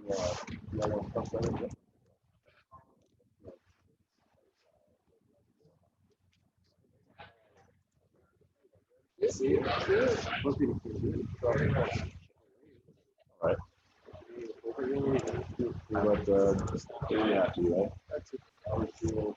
Alright. But just 3.5, right? That's it. Oh, sure.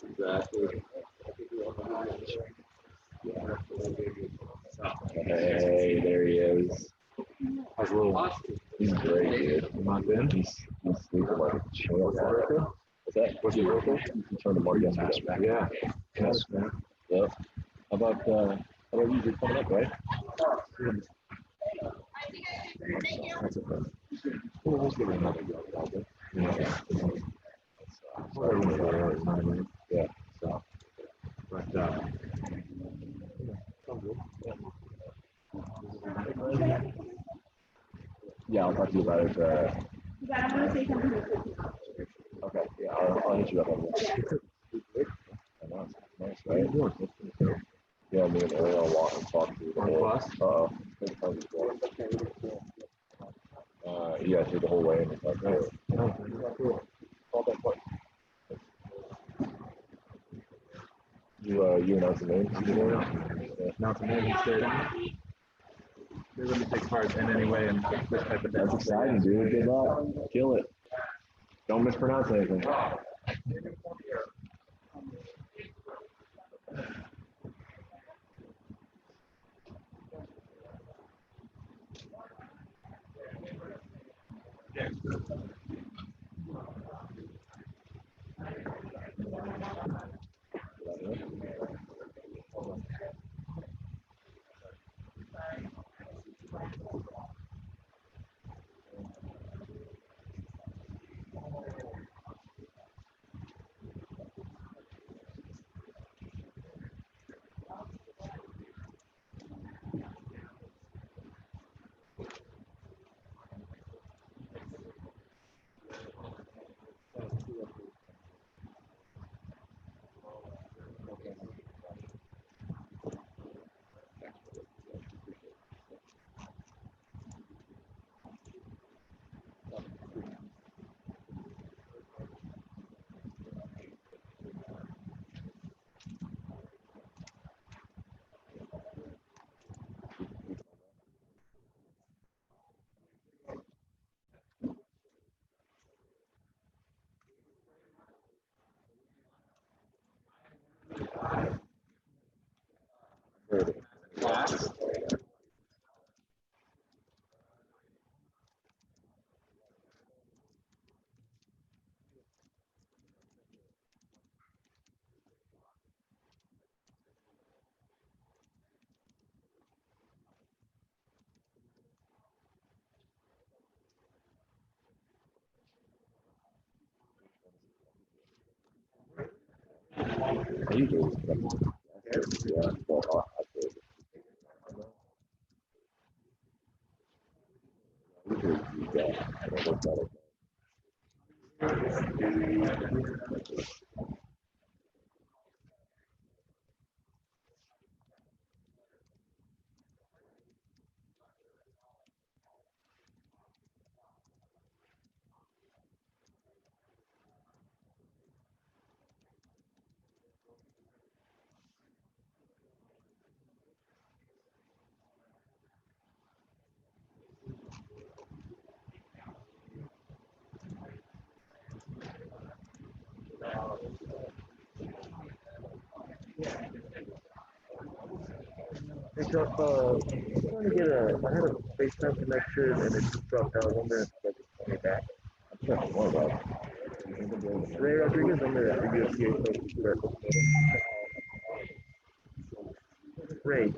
Exactly. Hey, there he is. How's Will? He's great, dude. You mind in? He's sleeping like a chill. What's that? What's the local? He turned the mark yesterday. Yeah. Yes, man. Yep. How about you? You're coming up, right? That's okay. We'll give it another go, probably. Yeah. So. But, yeah, I'll talk to you about it. Yeah, I'm gonna say something. Okay. Yeah, I'll hit you up on that. I know. Nice, right? Yeah, me and Ariel will walk and talk through the whole. Yeah, through the whole way and stuff. You announce the names? announce the name and say it. They're going to take part in any way and this type of That's exciting, dude. Good luck. Kill it. Don't mispronounce anything. Hey, so, I'm trying to get I had a FaceTime connection and it just dropped out. I wonder if I just call me back. I'm sure more about it. Ray Rodriguez, I'm the UFC Apex. great.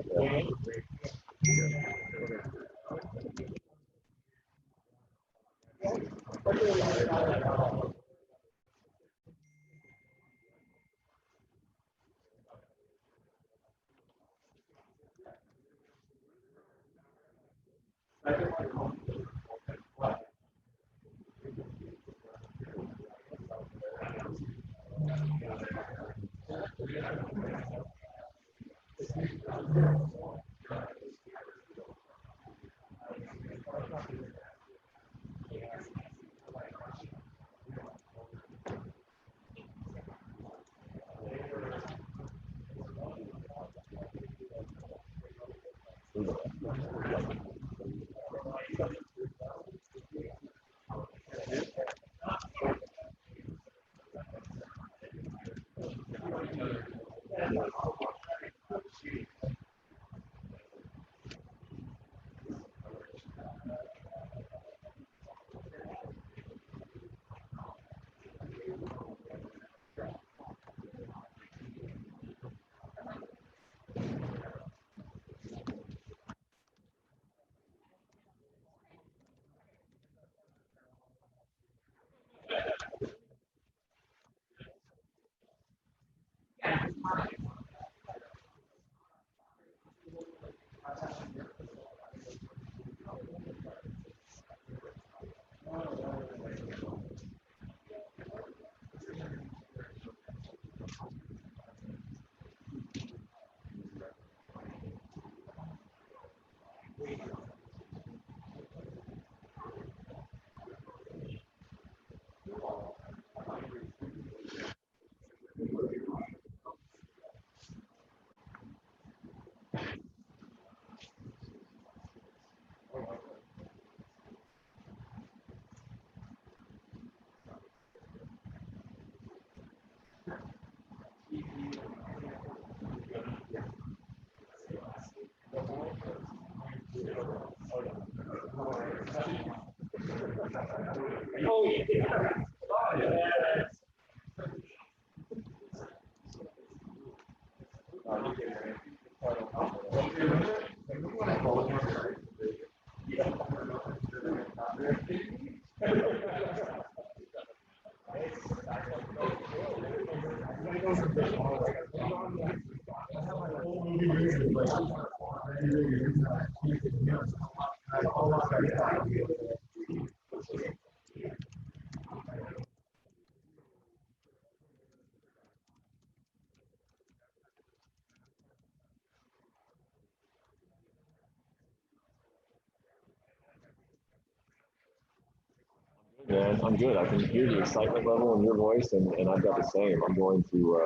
Man, I'm good. I can hear the excitement level in your voice, and I've got the same. I'm going to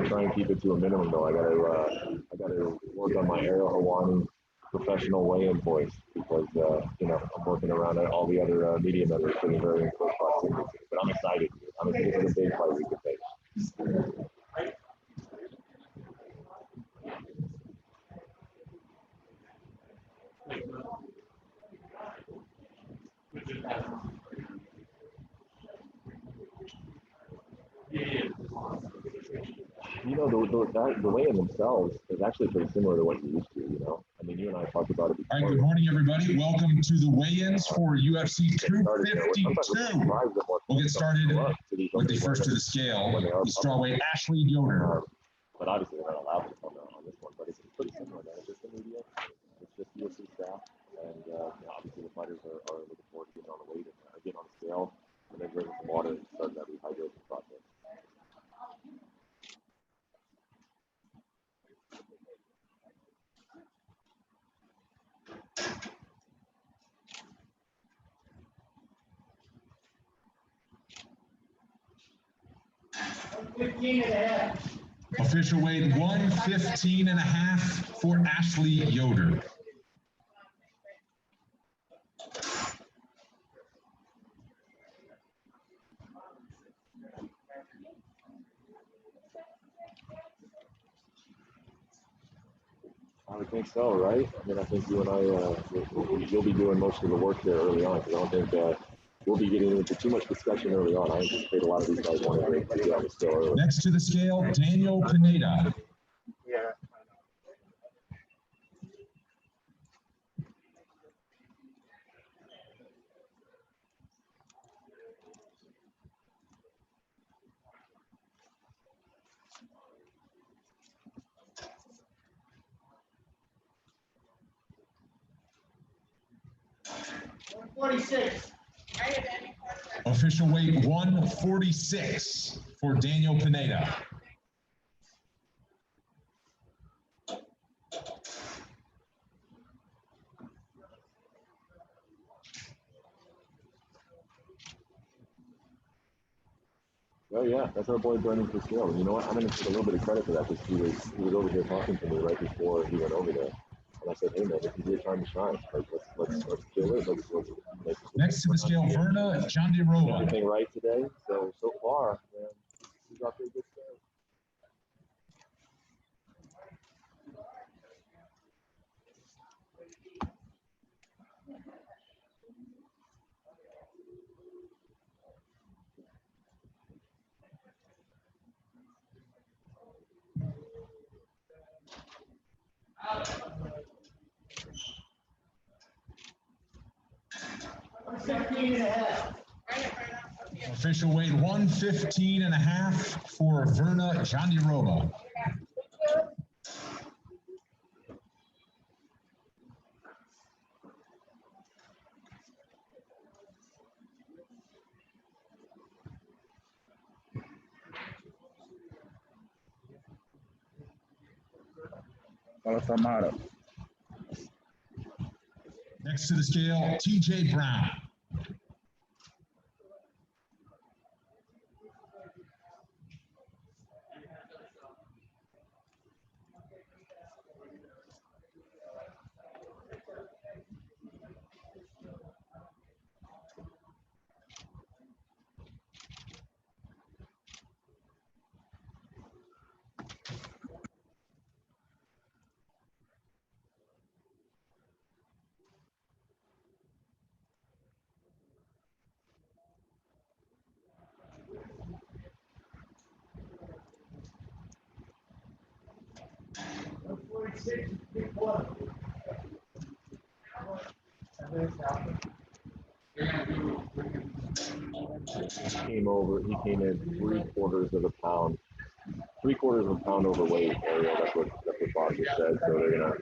try and keep it to a minimum though. I gotta work on my Ariel Hawani professional weigh-in voice because I'm working around all the other media members getting very in close proximity. But I'm excited. This is a big fight we could face. The weigh-in themselves is actually pretty similar to what you're used to, you and I talked about it before. All right, good morning, everybody. Welcome to the weigh-ins for UFC 252. We'll get started with the first to the scale, the strawweight Ashley Yoder. But obviously they're not allowed to come on this one, but it's pretty similar, man. It's just the media, it's just UFC staff, and obviously the fighters are looking forward to getting on the weight and getting on the scale, and then drinking some water and starting that rehydration process. Official weight 115.5 for Ashley Yoder. I would think so, right? I think you and I, you'll be doing most of the work there early on, because I don't think we'll be getting into too much discussion early on. I anticipate a lot of these guys want to get on the scale early. Next to the scale, Daniel Pineda. Yeah. Official weight 146 for Daniel Pineda. Oh yeah, that's our boy Brendan Pascal. And you know what? I'm gonna take a little bit of credit for that because he was over here talking to me right before he went over there. And I said, hey man, this is your time to shine. Like let's kill it. Let's Next to the scale, Verna Jandiroba. everything right today. So far, man, he's off to a good start. Official weight 115.5 for Verna Jandiroba. Next to the scale, TJ Brown. He came in 3/4 of a pound overweight. Ariel, that's what Bob just said. So they're gonna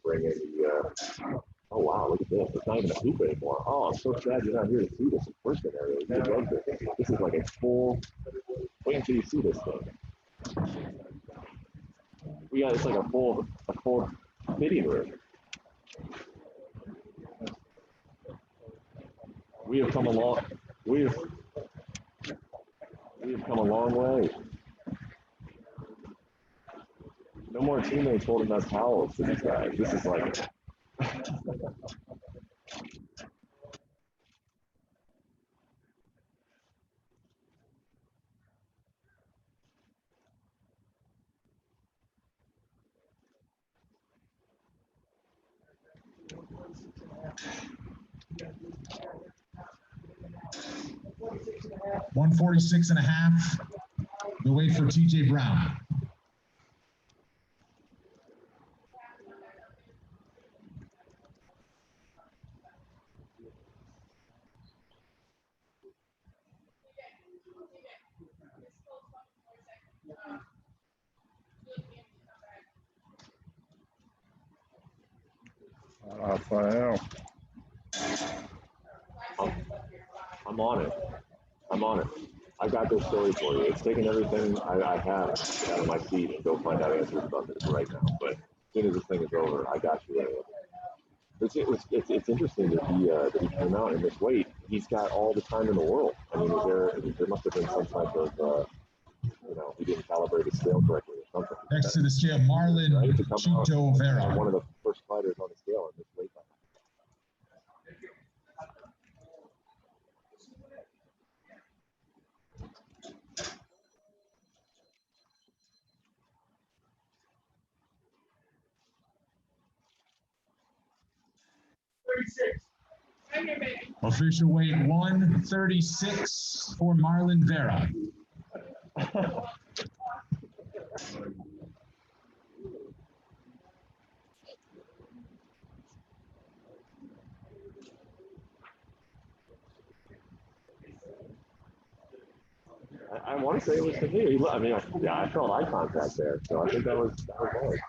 bring in the. Oh wow, look at this! It's not even a hoop anymore. Oh, I'm so sad you're not here to see this in person, Ariel. You love this. This is like a full. Wait until you see this thing. It's like a full fitting room. We have come a long. We have come a long way. No more teammates holding us towels to these guys. This is like. 146.5. The weight for TJ Brown. I'm on it. I got this story for you. It's taking everything I have out of my feet and go find out answers about this right now. But as soon as this thing is over, I got you. It's interesting that he came out in this weight. He's got all the time in the world. I mean, there must have been some type of he didn't calibrate his scale correctly or something. Next to the scale, Marlon Chito Vera. One of the first fighters on the scale in this weight class. Official weight 136 for Marlon Vera. I want to say it was to me. I mean, I felt eye contact there, so I think that was hard.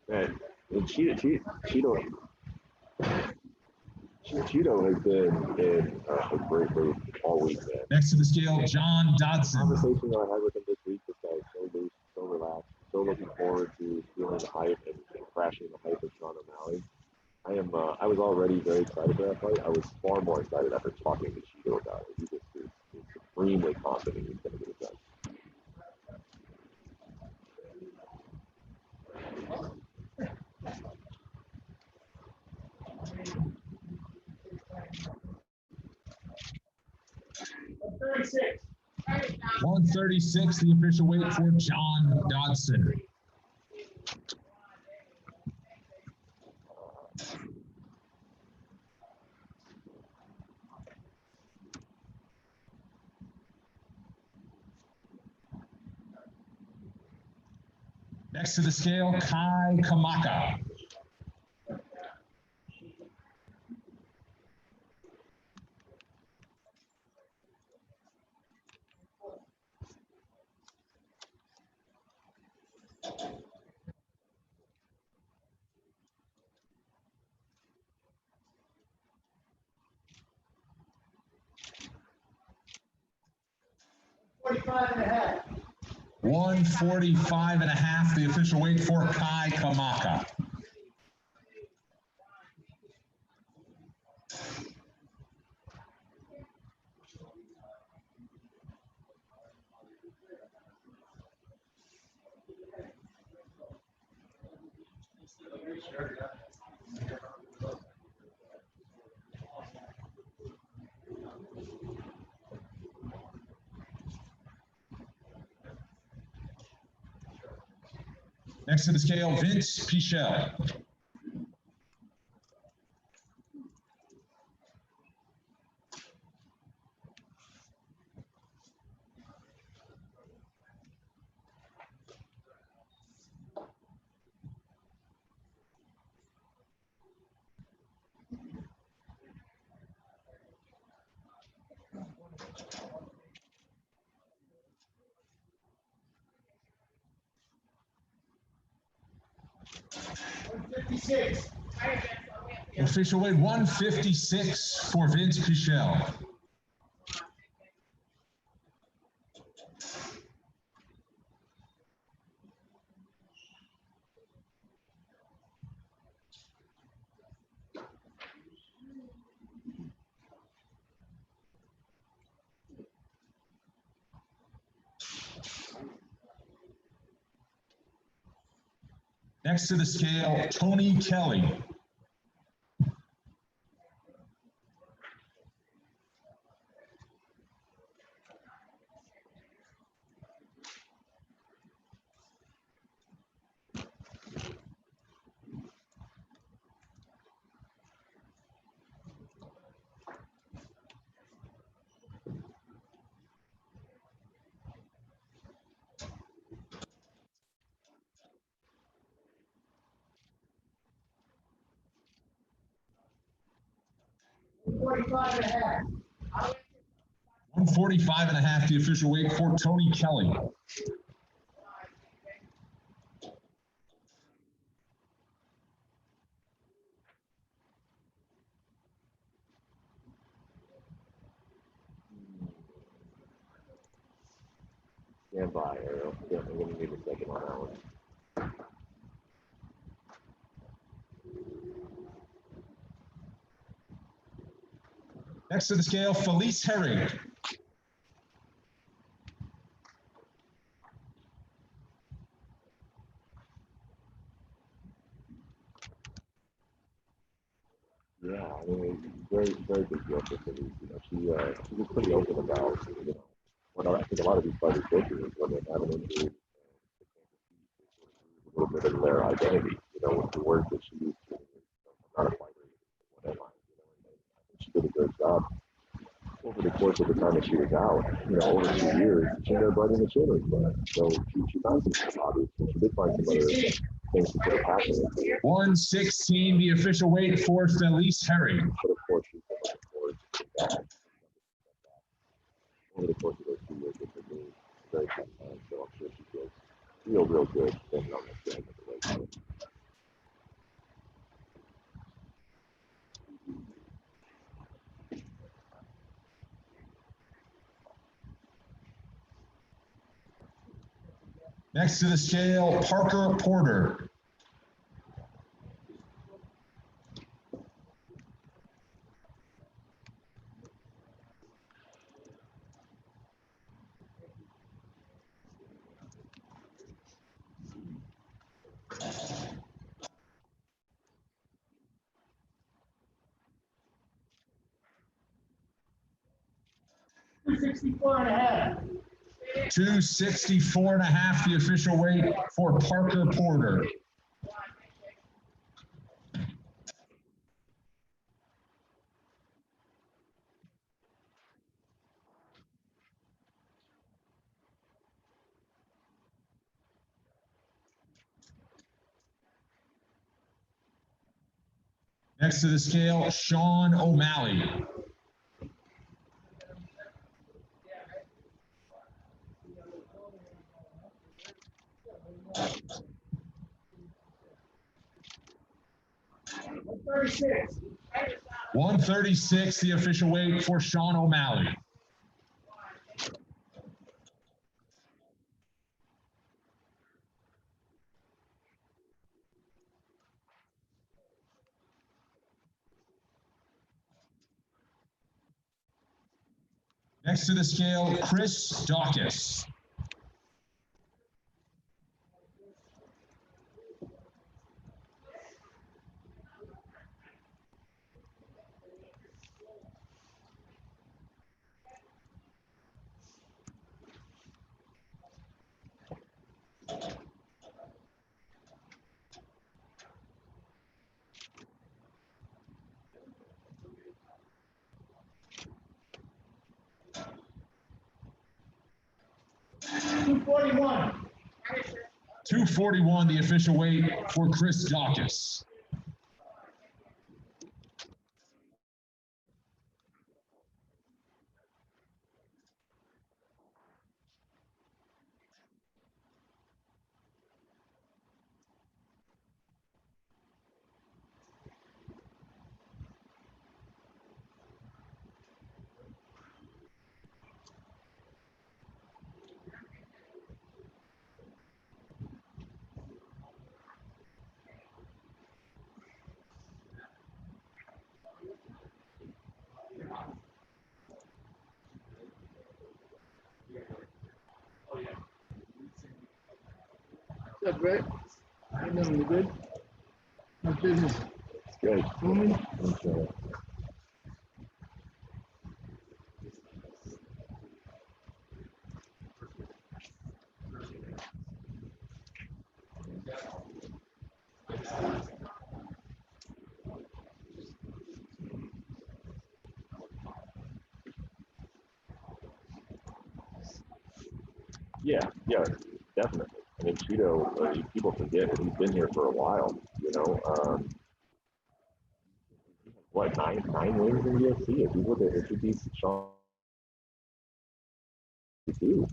Man, Cheeto Cheeto has been in a great mood all week, man. Next to the scale, John Dodson. The conversation that I had with him this week, this guy is so loose, so relaxed, so looking forward to feeling the hype and crashing the hype of Sean O'Malley. I was already very excited for that fight. I was far more excited after talking to Cheeto about it. He just is supremely confident he's going to get it done. $36. 136, the official weight for John Dodson. Next to the scale, Kai Kamaka. $45.5. 145.5, the official weight for Kai Kamaka. Next to the scale, Vince Pichel. $56. Official weight 156 for Vince Pichel. Next to the scale, Tony Kelly. $45.5. 145.5, the official weight for Tony Kelly. Stand by, Ariel. Yeah, I'm going to need a second on that one. Next to the scale, Felice Herring. Yeah, I mean, very, very big deal for Felice. You know, she was pretty open about, you know, what I think a lot of these fighters go through is when they have an injury, a little bit of their identity, you know, with the work that she used to, I'm not a fighter, whatever, you know, and I think she did a great job over the course of the time that she was out, you know, over 2 years. She ended up biting the chin with that. So she found some hobbies, and she did find some other things to put her passion into. 116, the official weight for Felice Herring. But of course, she's been looking forward to that. Over the course of those 2 years, it's been very tough time, so I'm sure she feels real good standing on the stand at the right time. Next to the scale, Parker Porter. $264 and a half. 264 and a half, the official weight for Parker Porter. Next to the scale, Sean O'Malley. $136. 136, the official weight for Sean O'Malley. Next to the scale, Chris Dawkins. $241. 241, the official weight for Chris Dawkins. What's up, Brett? How you doing? You good? How's business? It's good. Booming? Okay. Yeah, definitely. I mean, Cheeto, people forget that he's been here for a while, you know. What, nine wins in UFC? If you look at it, should be Sean too.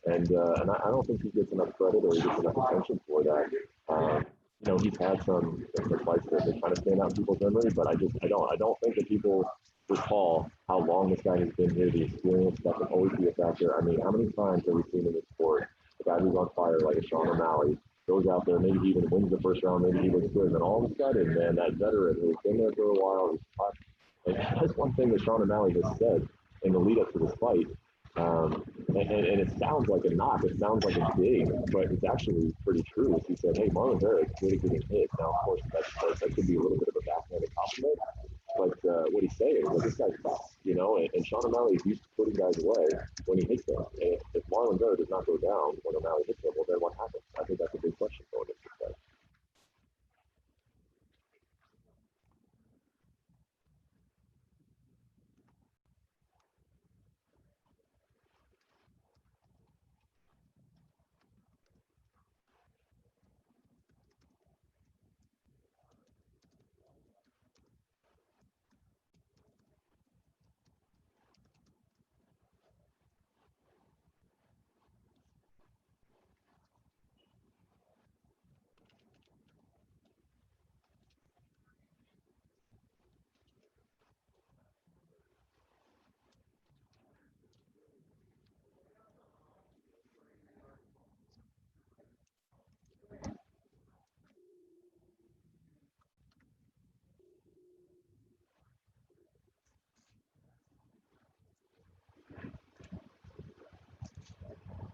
And I don't think he gets enough credit or he gets enough attention for that. You know, he's had some fights that kind of stand out in people's memory, but I don't think that people recall how long this guy has been here. The experience that can always be a factor. I mean, how many times have we seen in this sport a guy who's on fire like a Sean O'Malley goes out there, maybe he even wins the first round, maybe he looks good, and then all of a sudden, man, that veteran who's been there for a while, he's hot. And that's one thing that Sean O'Malley has said in the lead up to this fight. And it sounds like a knock, it sounds like a dig, but it's actually pretty true. He said, hey, Marlon Vera is good at getting hit. Now, of course, that could be a little bit of a backhanded compliment, but what he's saying is, this guy's tough, you know, and Sean O'Malley is used to putting guys away when he hits them. And if Marlon Vera does not go down when O'Malley hits him, well, then what happens? I think that's a big question going into this fight.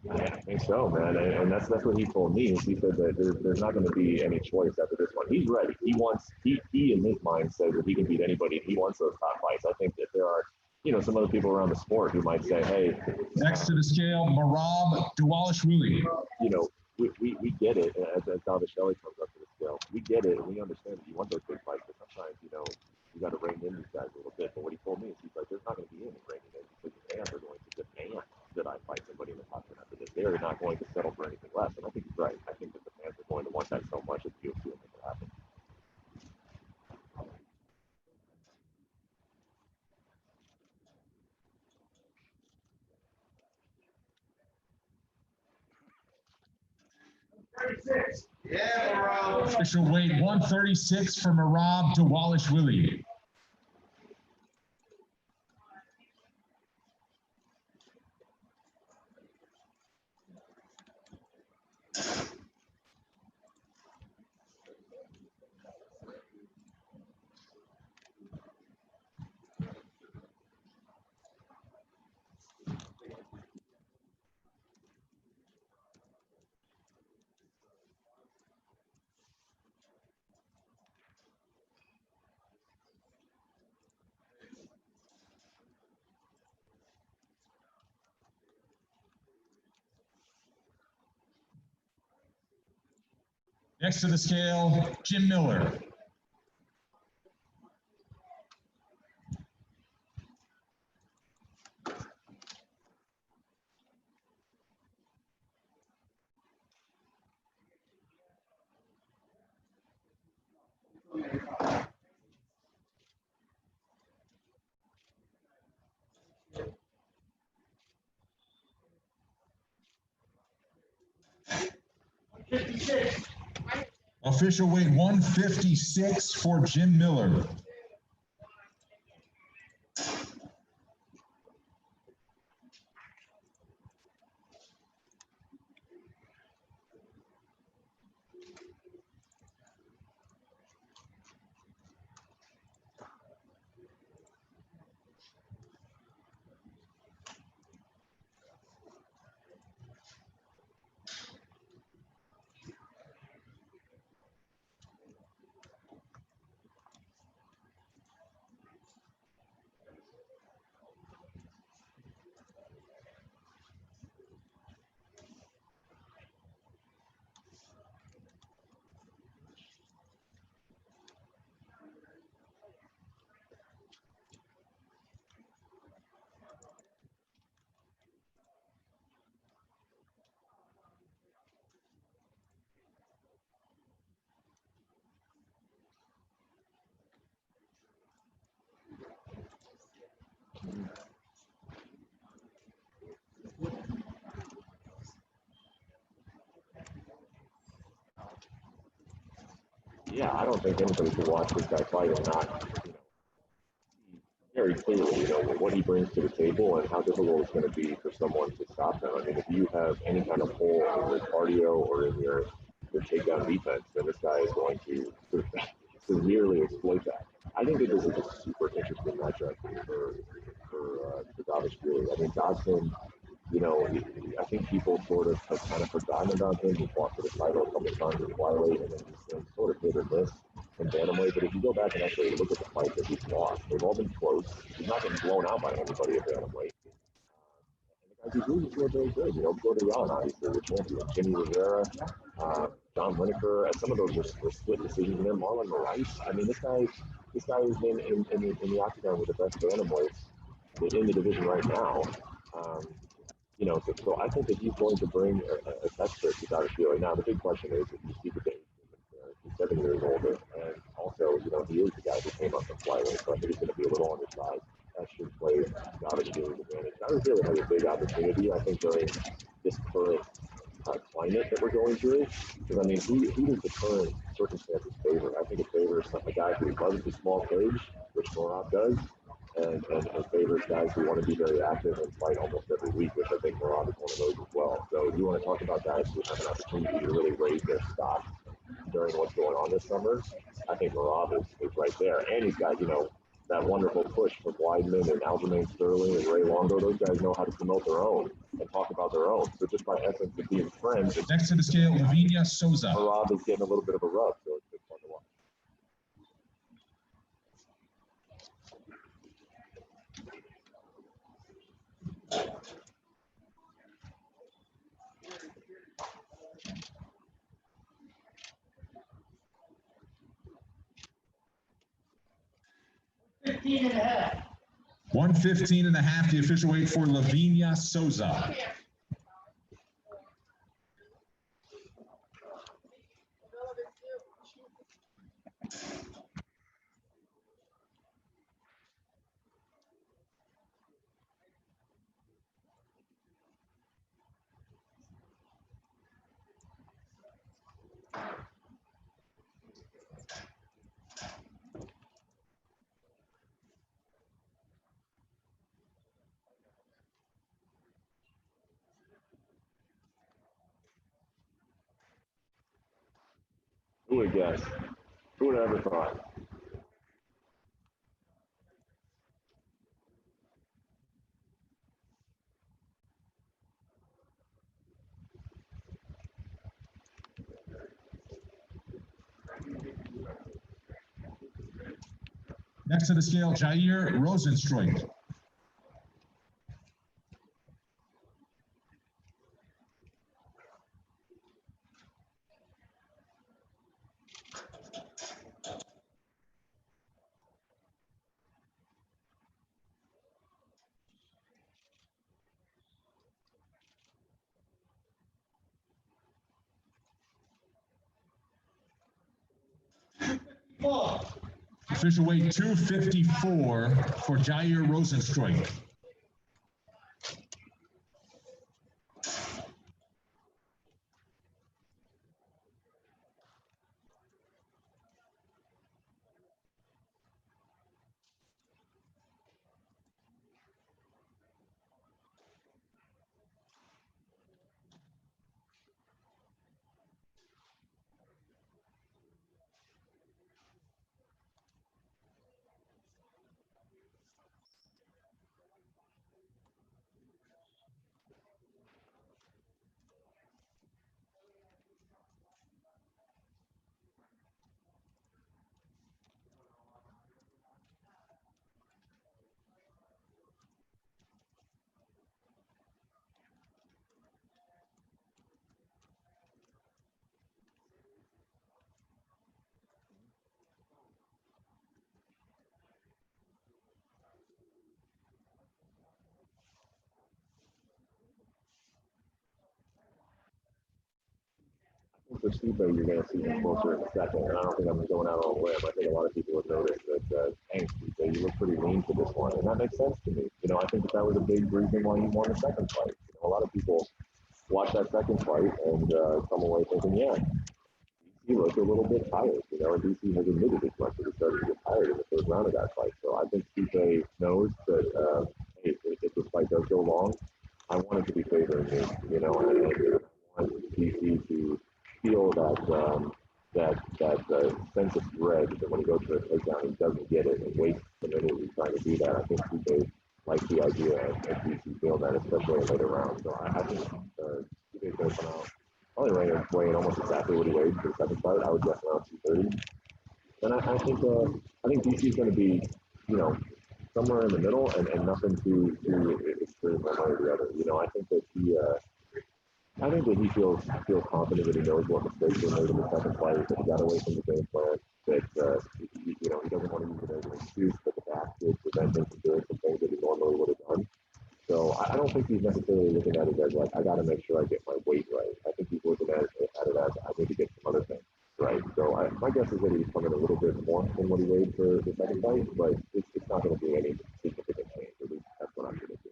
I think so, man, and that's what he told me. He said that there's not going to be any choice after this one. He's ready. He in his mind says that he can beat anybody. He wants those top fights. I think that there are, some other people around the sport who might say, hey, next to the scale, Merab Dvalishvili. We get it as Davishvili comes up to the scale. We get it, and we understand that you want those big fights, but sometimes, you got to rein in these guys a little bit. But what he told me is he's like, there's not going to be any reining in because the fans are going to demand that I fight somebody in the top 10 after this. They are not going to settle for anything less. And I think he's right. I think that the fans are going to want that so much that the UFC will make it happen. Yeah, Official weight 136 for Merab Dvalishvili. Next to the scale, Jim Miller. Official weight 156 for Jim Miller. Yeah, I don't think anybody could watch this guy fight and not, see very clearly, what he brings to the table and how difficult it's going to be for someone to stop him. I mean, if you have any kind of hole in your cardio or in your takedown defense, then this guy is going to severely exploit that. I think that this is a super interesting matchup for Davishvili. I mean, Dodson, I think people sort of have kind of forgotten about him. He fought for the title a couple of times in flyweight, and then he's been sort of hit or miss in bantamweight. But if you go back and actually look at the fights that he's lost, they've all been close. He's not been blown out by anybody at bantamweight. And the guys he's losing to are very good. Gordon, obviously, the champion. Jimmy Rivera, John Lineker. Some of those were split decisions. And then Marlon Moraes. I mean, this guy has been in the octagon with the best bantamweights in the division right now. So I think that he's going to bring a texture to Davishvili. Now, the big question is, if you see the age difference, he's 7 years older, and also, he is the guy who came up from flyweight, so I think he's going to be a little undersized. That should play Davishvili's advantage. Davishvili has a big opportunity, I think, during this current climate that we're going through. Because, I mean, who does the current circumstances favor? I think it favors a guy who loves the small cage, which Merab does, and favors guys who want to be very active and fight almost every week, which I think Merab is one of those as well. So you want to talk about guys who have an opportunity to really raise their stock during what's going on this summer. I think Merab is right there. And he's got, that wonderful push from Weidman and Aljamain Sterling and Ray Longo. Those guys know how to promote their own. and talk about their own. So just by essence of being friends, Next to the scale, Lavinia Souza. Rob is getting a little bit of a rub, so it's fun to watch. Fifteen and a half. 115 and a half, the official weight for Lavinia Souza. Who would guess? Who would have ever thought? Next to the scale, Jair Rosenstreich. Four. Official weight 254 for Jair Rosenstreich. For Stipe, you're going to see him closer in a second, and I don't think I'm going out on a limb. I think a lot of people have noticed that, hey, Stipe, you look pretty lean for this one, and that makes sense to me. You know, I think that was a big reason why he won the second fight. You know, a lot of people watch that second fight and come away thinking, yeah, he looked a little bit tired. You know, and DC has admitted as much that he started to get tired in the third round of that fight. So I think Stipe knows that, hey, if this fight does go long, I want it to be favoring me. You know, and I want DC to feel that sense of dread that when he goes for a takedown, he doesn't get it and wastes the minute he's trying to do that. I think Stipe likes the idea of DC feeling that, especially in later rounds. So I think Stipe's going to come out probably weighing almost exactly what he weighed for the second fight. I would guess around 230. And I think DC is going to be, you know, somewhere in the middle and nothing too extreme one way or the other. You know, I think that he feels confident that he knows what mistakes he made in the second fight, that he got away from the game plan, that you know, he doesn't want to use it as an excuse, but the back to prevent him from doing some things that he normally would have done. So I don't think he's necessarily looking at it as like, I got to make sure I get my weight right. I think he's looking at it as I need to get some other things right. So my guess is that he's coming a little bit more than what he weighed for the second fight, but it's not going to be any significant change. At least that's what I'm going to do.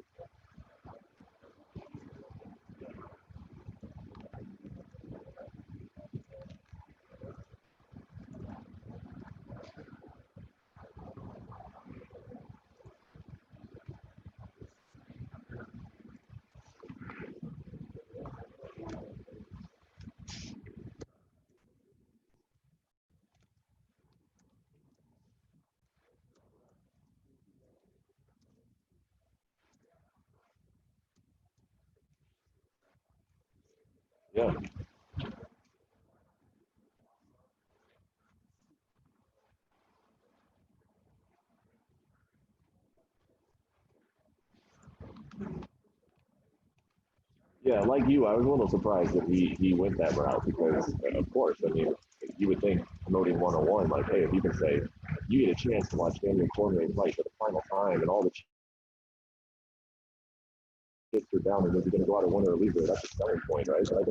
Yeah. Yeah, like you, I was a little surprised that he went that route because, of course, I mean, you would think promoting one-on-one, like, hey, if you can say you get a chance to watch Daniel Cormier fight for the final time and all the chips are down and is he going to go out a winner or loser, that's a selling point, right? But I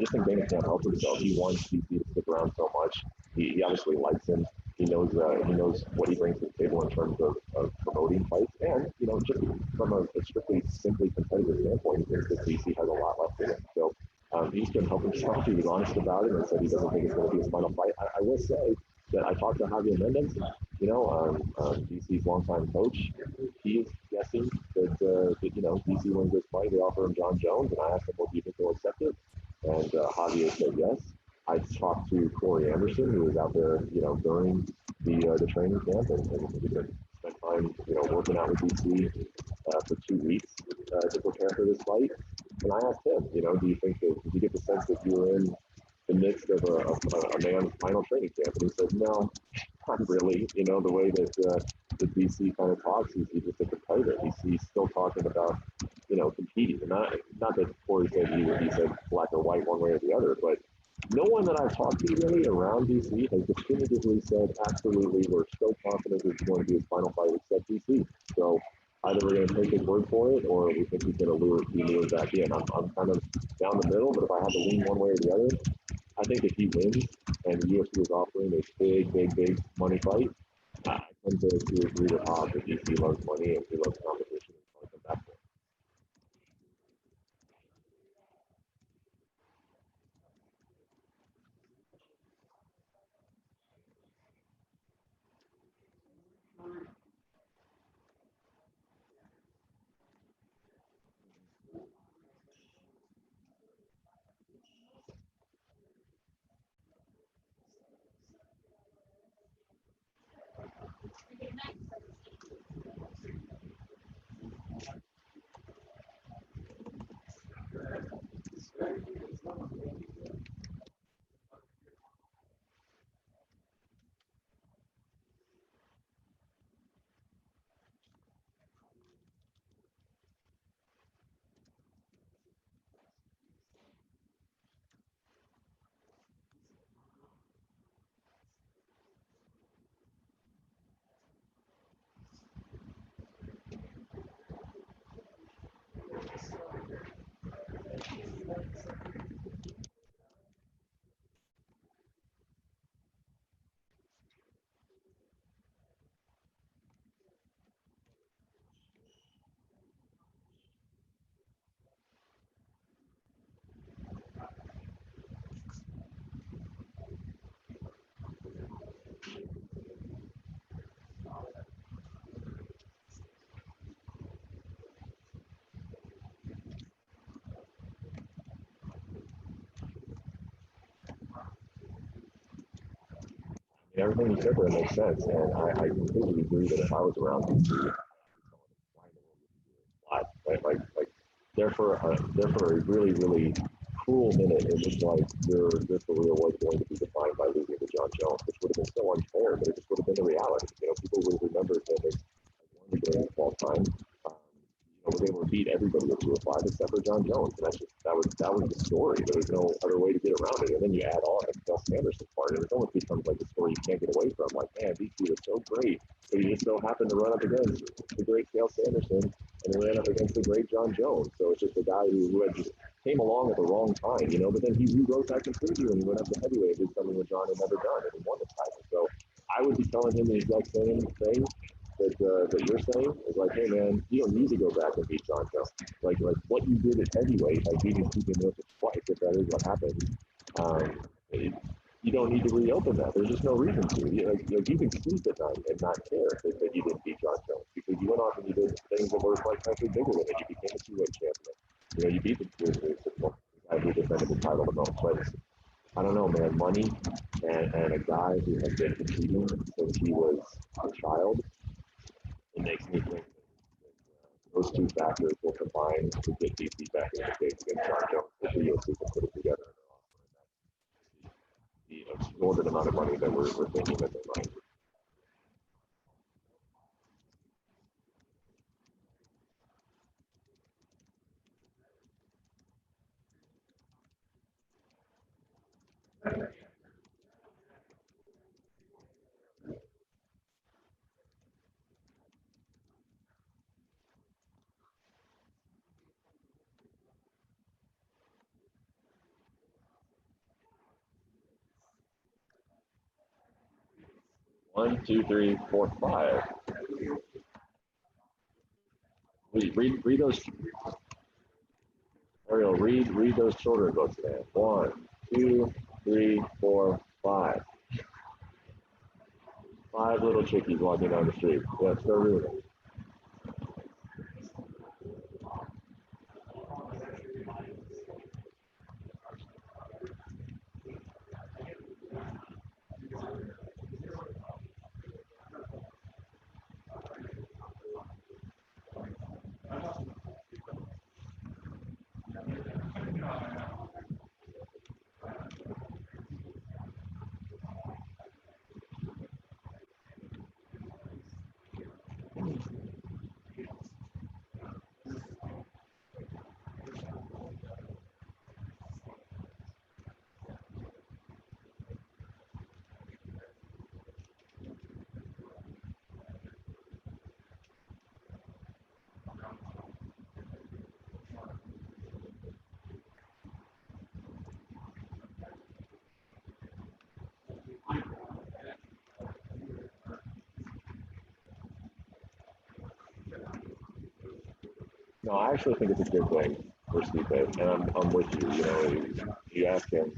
just think Dana can't help himself. He wants DC to stick around so much. He obviously likes him. He knows what he brings to the table in terms of promoting fights, and just from a strictly simply competitive standpoint, he thinks that DC has a lot left in him. So he just couldn't help himself. He was honest about it and said he doesn't think it's going to be his final fight. I will say that I talked to Javier Mendez, DC's longtime coach. He is guessing that DC wins this fight. They offer him John Jones, and I asked him, "Well, do you think he'll accept it?" And Javier said yes. I talked to Corey Anderson, who was out there, during the training camp, and he spent time, working out with DC for 2 weeks to prepare for this fight. And I asked him, do you think that, did you get the sense that you were in the midst of a man's final training camp? And he said, no, not really. The way that the DC kind of talks, he's just a competitor. He's still talking about, competing. And not that Corey said he said black or white one way or the other, but no one that I've talked to really around DC has definitively said, absolutely, we're so confident it's going to be his final fight except DC. So either we're going to take his word for it, or we think he's going to be lured back in. I'm kind of down the middle, but if I had to lean one way or the other, I think if he wins and the UFC is offering a big money fight, I tend to agree with Hobbs that DC loves money and he loves competition and probably come back for it. Everything you said there makes sense, and I completely agree that if I was around DC, like there for a really cruel minute, it looked like your career was going to be defined by losing to John Jones, which would have been so unfair, but it just would have been the reality. People would have remembered him as one of the greatest of all time. Was able to beat everybody at 205 except for John Jones, and that was the story. There was no other way to get around it. And then you add on the Phil Sanderson part, and it almost becomes like a story you can't get away from. Like, man, DC was so great, but he just so happened to run up against the great Phil Sanderson, and he ran up against the great John Jones. So it's just a guy who had just came along at the wrong time, But then he rewrote that completely when he went up to heavyweight and did something that John had never done, and he won the title. So I would be telling him the exact same thing that you're saying is like, hey man, you don't need to go back and beat John Jones. Like what you did at heavyweight, like beating Stephen Miocic twice, if that is what happened, you don't need to reopen that. There's just no reason to. You can sleep at night and not care that you didn't beat John Jones because you went off and you did things that were quite frankly bigger than it. You became a two-weight champion. You beat the guy who defended the title the most. But I don't know, man. Money and a guy who has been competing since he was a child. It makes me think that those two factors will combine. line to get DC back in the case against John Jones. If the UFC can put it together and offer the exorbitant amount of money that we're thinking that they might. One, two, three, four, five. Read those. Ariel, read those children books, man. 1, 2, 3, 4, 5. 5 little chickies walking down the street. Yeah, start reading. No, I actually think it's a good thing for Stipe, and I'm with you. You know, you ask him,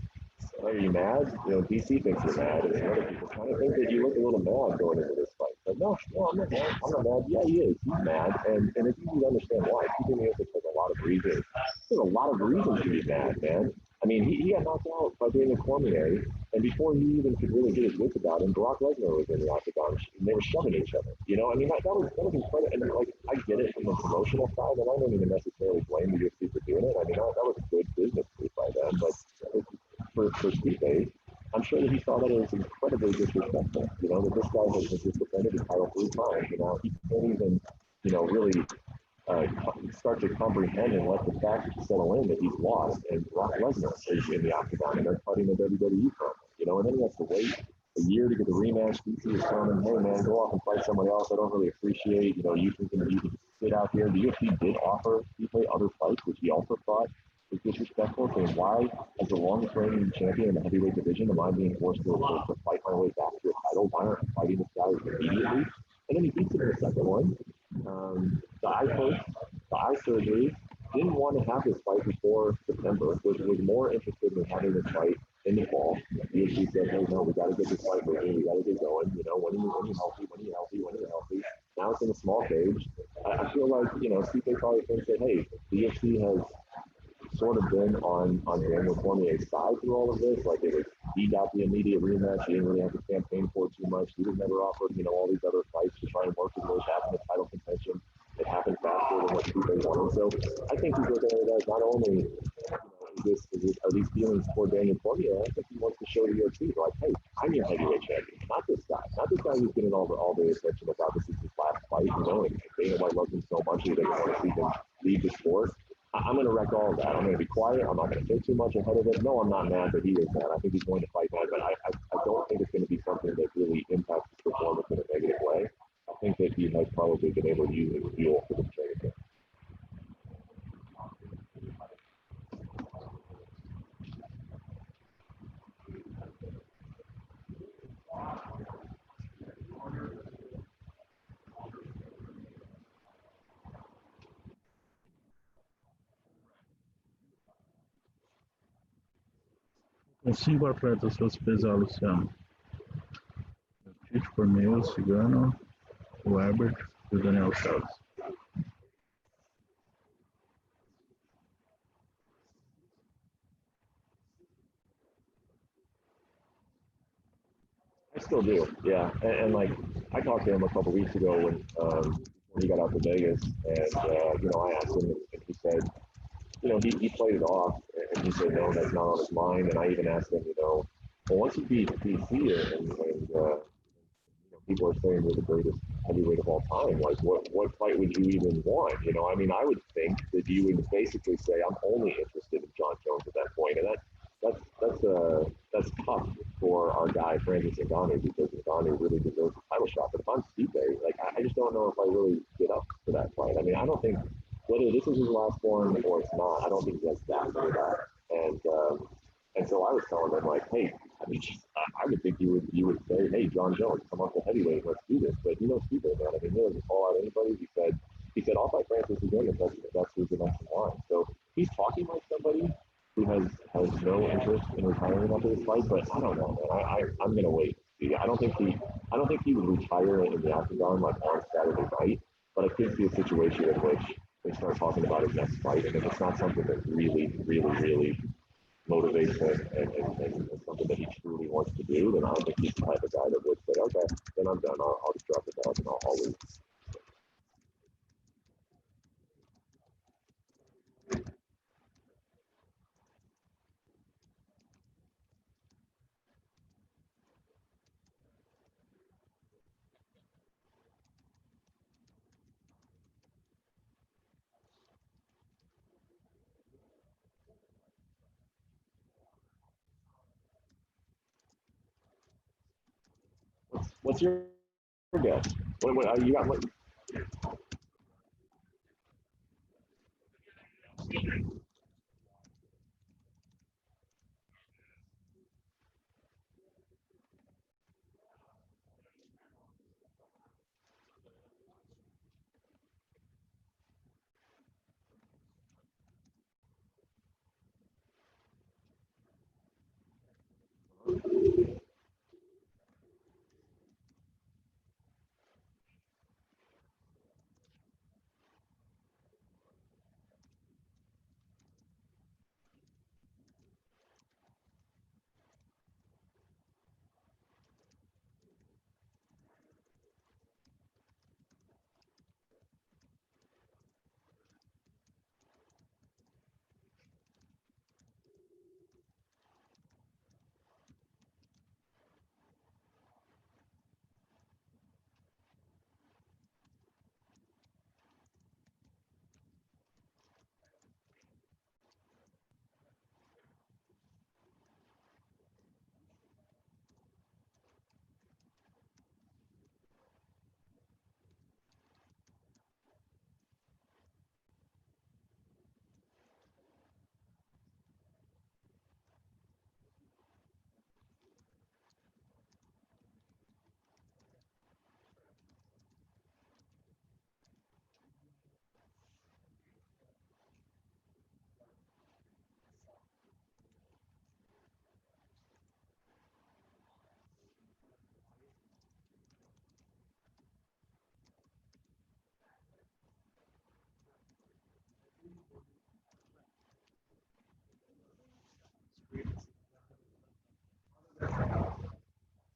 are you mad? You know, DC thinks you're mad, and other people kind of think that you look a little mad going into this fight. But no, I'm not mad. I'm not mad. Yeah, he is. He's mad, and it's easy to understand why. People may have a lot of reasons. There's a lot of reasons to be mad, man. I mean, he got knocked out by Daniel Cormier, and before he even could really get his wits about him, Brock Lesnar was in the octagon, and they were shoving each other. You know, I mean, that was incredible. And like, I get it from the promotional side, and I don't even necessarily blame the UFC for doing it. I mean, that was a good business move by them, but for Stipe, I'm sure that he saw that as incredibly disrespectful. You know, that this guy has just defended his title 3 times. You know, he can't even, you know, really start to comprehend and let the facts settle in that he's lost, and Brock Lesnar is in the octagon and they're fighting the WWE promo, you know, and then he has to wait a year to get the rematch. DC is telling him, hey man, go off and fight someone else. I don't really appreciate, you know, you can sit out here. The UFC did offer Stipe other fights, which he also thought was disrespectful, saying, why, as the longest reigning champion in the heavyweight division, am I being forced to fight my way back to a title? Why aren't I fighting this guy immediately? And then he beats him in the second one. The eye surgery, didn't want to have this fight before September, was more interested in having this fight in the fall. The UFC said, hey, no, we got to get this fight moving, we got to get going, you know, when you're healthy. Now it's in a small cage. I feel like, you know, Stipe probably thinks that, hey, the UFC has sort of been on Daniel Cormier's side through all of this. Like, he got the immediate rematch. He didn't really have to campaign for it too much. He was never offered, you know, all these other fights to try and work his way back into title contention. It happened faster than what Stipe wanted. So I think he's looking at it as not only, you know, are these feelings for Daniel Cormier, I think he wants to show the UFC, like, hey, I'm your heavyweight champion, not this guy who's getting all the attention about this is his last fight, you know, and Dana White loves him so much he doesn't want to see him leave the sport. I'm going to wreck all of that. I'm going to be quiet. I'm not going to say too much ahead of it. No, I'm not mad, but he is mad. I think he's going to fight mad, but I don't think it's going to be something that really impacts his performance in a negative way. I think that he has probably been able to use his fuel for this training camp. Com 5 atletas fosse pesar, Luciano. O Tite Cormeia, o Cigano, o Herbert e o Daniel Chaves. I still do, yeah. And like, I talked to him a couple weeks ago when he got out to Vegas, and you know, I asked him if he said, you know, he played it off, and he said, no, that's not on his mind. And I even asked him, you know, well, once you beat DC and you know, people are saying you're the greatest heavyweight of all time, like what fight would you even want? You know, I mean, I would think that you would basically say, I'm only interested in John Jones at that point, and that's tough for our guy Francis Ngannou, because Ngannou really deserves a title shot. But if I'm Stipe, like I just don't know if I really get up for that fight. I mean, I don't think whether this is his last one or it's not, I don't think he has that many back. And so I was telling him, like, hey, I mean, I would think you would say, hey, John Jones, come up to heavyweight, let's do this. But you know, Stipe, man, I mean, he doesn't call out anybody. He said, I'll fight Francis again if that's who's the next in line. So he's talking like somebody who has no interest in retiring after this fight. But I don't know, man. I'm gonna wait. I don't think he would retire in the octagon like on Saturday night. But I could see a situation in which they start talking about his next fight, and if it's not something that really, really, really motivates him and something that he truly wants to do, then I don't think he's the type of guy that would say, okay, then I'm done. I'll just drop the belt and I'll leave. What's your guess? What you got?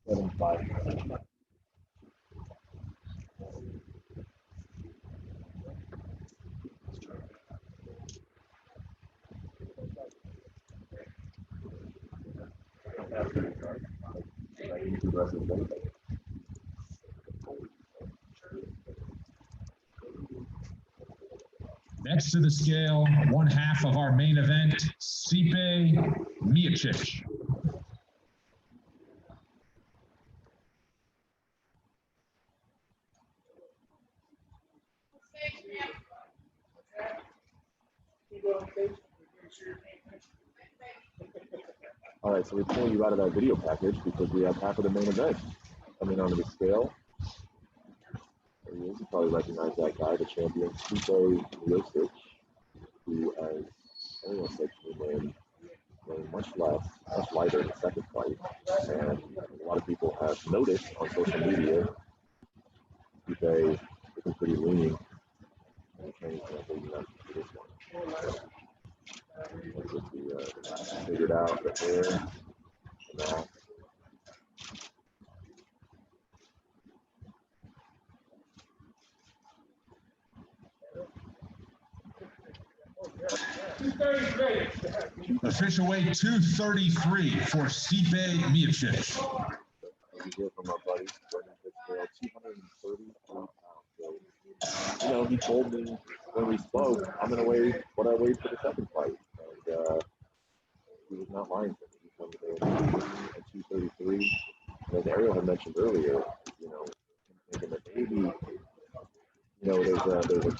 Seven five. Next to the scale, one half of our main event, Stipe Miocic. All right, so we pull you out of that video package because we have half of the main event coming onto the scale. There he is. You probably recognize that guy, the champion, Stipe Miocic, who has, I don't want to say came in much lighter in the second fight. And a lot of people have noticed on social media, Stipe looking pretty lean. And training maybe not for this one. Let's get the figured out the hair, the mask. 233. Official weight 233 for Stipe Miocic. You hear from our buddy, Brendan Fitzgerald, 233 pounds. So, you know, he told me when we spoke, I'm going to weigh what I weighed for the second fight. And he was not lying to me. He told me they were at 233. And as Ariel had mentioned earlier, you know, thinking that maybe, you know, there's a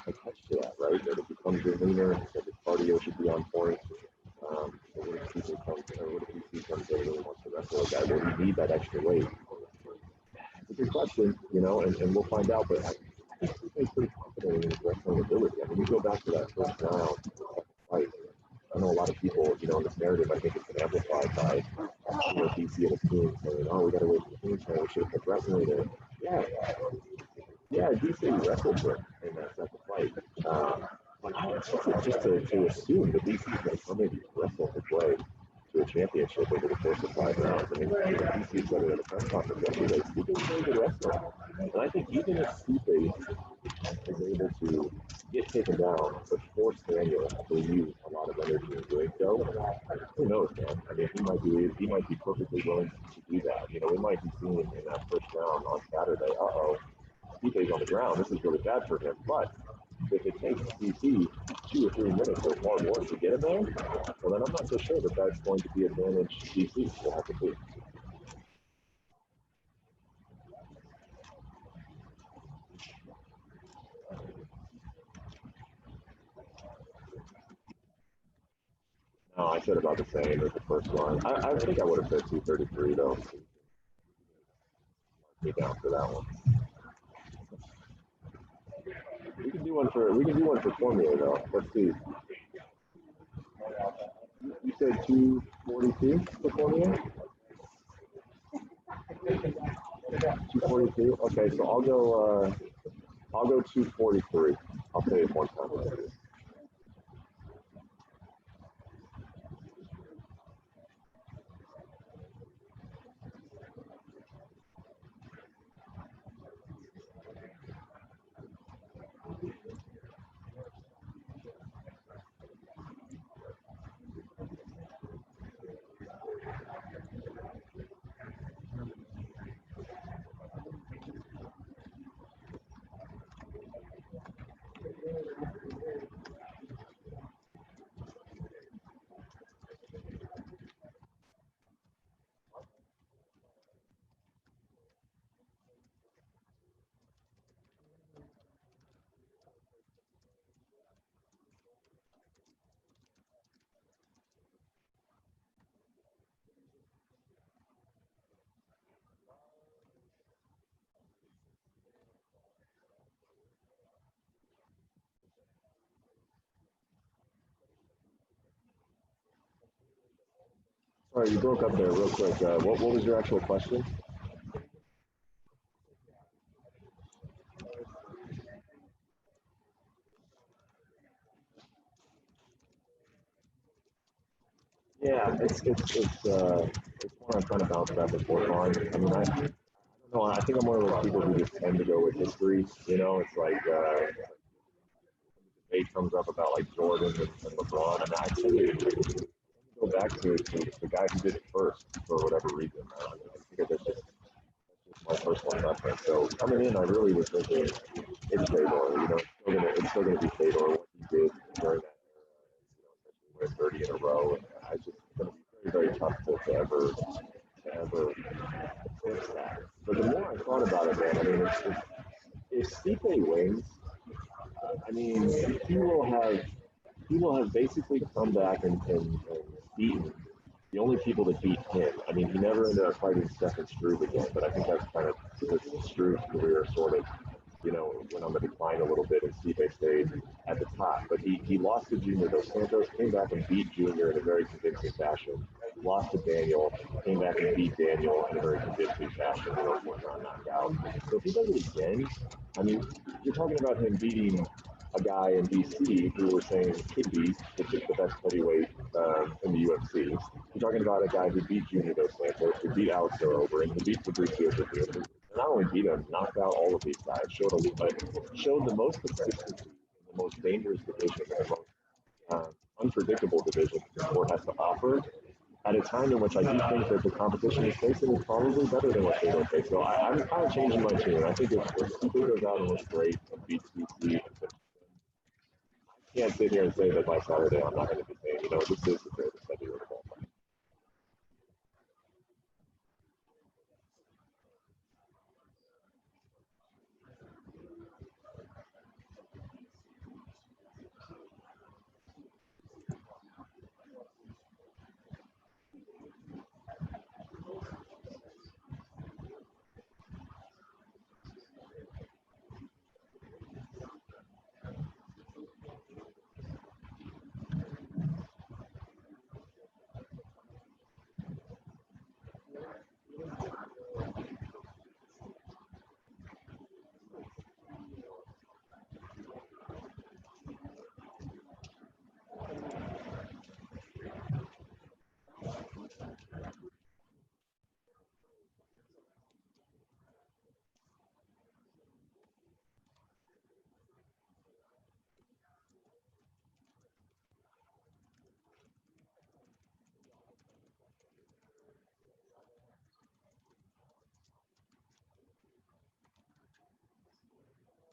catch to that, right? That it becomes leaner, that the cardio should be on point. What if he comes in and really wants to wrestle a guy? Will he need that extra weight? It's a good question, you know, and we'll find out. But I think he's pretty confident in his wrestling ability. I mean, you go back to that first round, fight. I know a lot of people, you know, in this narrative, I think it's been amplified by, you know, DC and his team saying, oh, we got to wait for the team train, we should have kept wrestling it in. Yeah, DC wrestled him in that second fight. But just to assume that DC is going to come in and wrestle his way to a championship over the course of 5 rounds. I mean, DC said it at a press conference yesterday. Stipe is a very good wrestler. And I think even if Stipe is able to get taken down, but force Daniel to use a lot of energy in doing so, who knows, man? I mean, he might be perfectly willing to do that. You know, we might be seeing in that first round on Saturday, Stipe's on the ground. This is really bad for him. But if it takes DC 2 or 3 minutes or far more to get him there, well, then I'm not so sure that that's going to be advantage DC. We'll have to see. No, I said about the same as the first one. I think I would have said 233 though. Me down for that one. We can do one for Formula though. Let's see. You said 242 for Formula? 242. Okay, so I'll go 243. I'll say it one time. Sorry, you broke up there real quick. What was your actual question? Yeah, it's one I'm trying to bounce back and forth on. I mean, I don't know. I think I'm one of those people who just tend to go with history. You know, it's like debate comes up about like Jordan and LeBron, and I tend to go back to the guy who did it first for whatever reason. I think that's just my personal preference. So coming in, I really was thinking it's Fedor. You know, it's still gonna be Fedor what he did during that era. You know, especially with 30 in a row, and I just it's gonna be very, very tough to ever fix that. But the more I thought about it, man, I mean, if Stipe wins, I mean, he will have basically come back and beaten the only people that beat him. I mean, he never ended up fighting Stefan Struve again, but I think that's kind of because Struve's career sort of, you know, went on the decline a little bit and Stipe stayed at the top. But he lost to Junior Dos Santos, came back and beat Junior in a very convincing fashion. Lost to Daniel, came back and beat Daniel in a very convincing fashion, you know, fourth round knockout. So if he does it again, I mean, you're talking about him beating a guy in DC who we're saying could be the best heavyweight in the UFC. You're talking about a guy who beat Junior Dos Santos, who beat Alex Overeem, who beat Fabricio Werdum. Not only beat him, knocked out all of these guys, showed the most consistency, the most dangerous division, the most unpredictable division the sport has to offer, at a time in which I do think that the competition is facing is probably better than what Fedor faced. So I'm kind of changing my tune. I think if Stipe goes out and looks great and beats DC, I can't sit here and say that by Saturday I'm not going to be saying, you know, this is the greatest heavyweight of all time.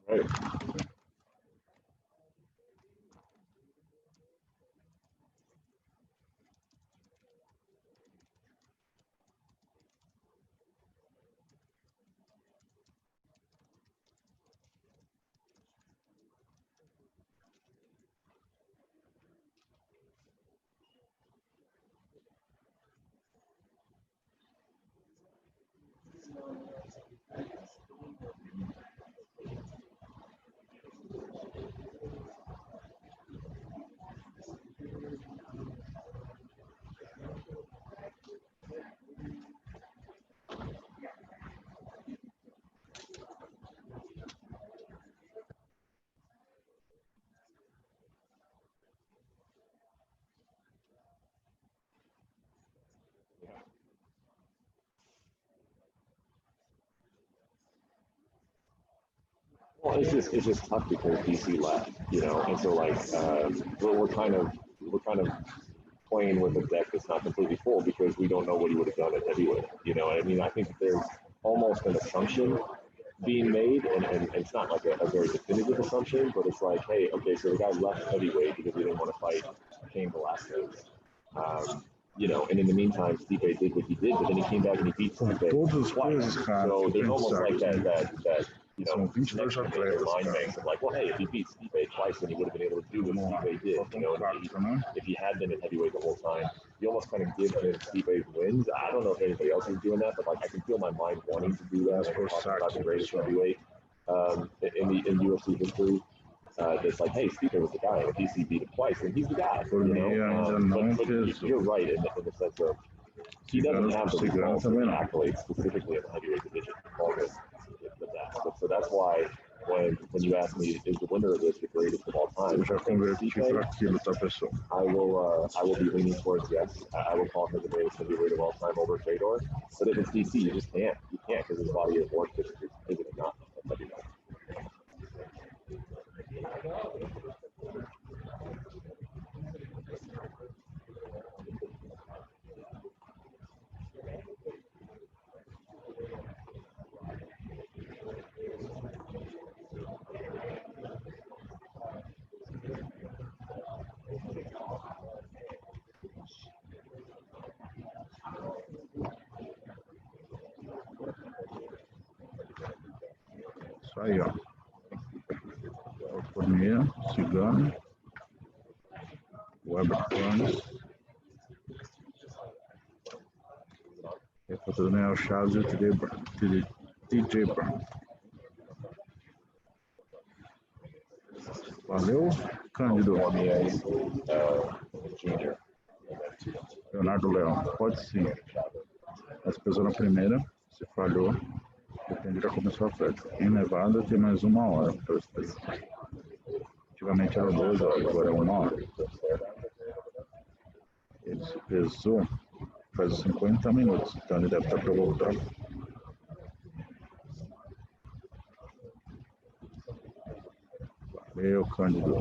Right. Well, it's just tough because DC left, you know, and so like we're kind of playing with a deck that's not completely full because we don't know what he would have done at heavyweight. You know what I mean? I think there's almost an assumption being made, and it's not like a very definitive assumption, but it's like, hey, okay, so the guy left heavyweight because he didn't want to fight Cain Velasquez. You know, and in the meantime, Stipe did what he did, but then he came back and he beat Stipe twice. So there's almost like that you know, connection in your mind banks of like, well, hey, if he beat Stipe twice, then he would have been able to do what Stipe did. You know, and if he had been at heavyweight the whole time, you almost kind of give him Stipe's wins. I don't know if anybody else is doing that, but like I can feel my mind wanting to do that. When we're talking about the greatest heavyweight in UFC history. It's like, hey, Stipe was the guy, and if DC beat him twice, and he's the guy. You know? But you're right in the sense of he doesn't have the results and the accolades specifically in the heavyweight division. So that's why when you ask me, is the winner of this the greatest of all time? I will be leaning towards yes. I will call him the greatest heavyweight of all time over Fedor. But if it's DC, you just can't. You can't because his body of work is big enough at heavyweight. Isso aí, ó. Fornia, Cigano, Weber Planes. Contra o Daniel Chaves e o TJ Brown. Valeu, Cândido. Leonardo Leão, pode sim. Mas pesou na primeira, se falhou. Depende, já começou a festa. Em Nevada tem mais 1 hora para os testes. Antigamente era 2 horas, agora é 1 hora. Ele se pesou faz 50 minutos, então ele deve estar para voltar. Valeu, Cândido.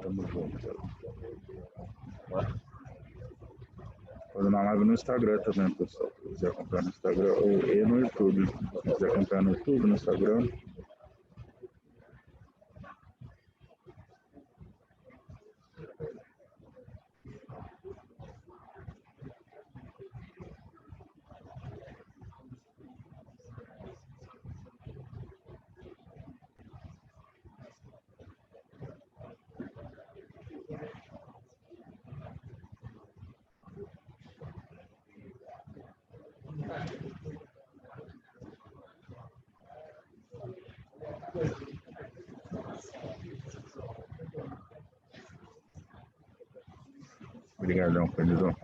Tamo junto. Fazer uma live no Instagram também, pessoal. Se quiser acompanhar no Instagram e no YouTube. Se quiser acompanhar no YouTube, no Instagram. Obrigadão, Pedro.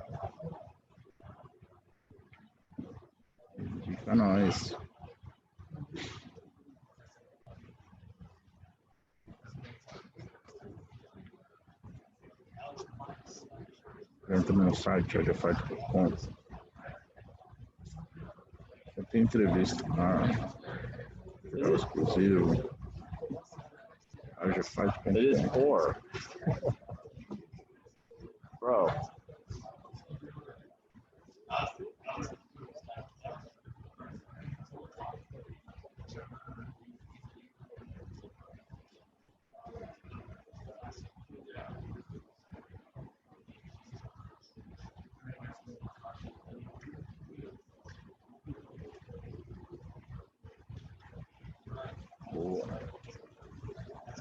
Fica nós. Entra no meu site, hojefight.com. Eu tenho entrevista lá, exclusivo. Hojefight.com. It is 4. Bro.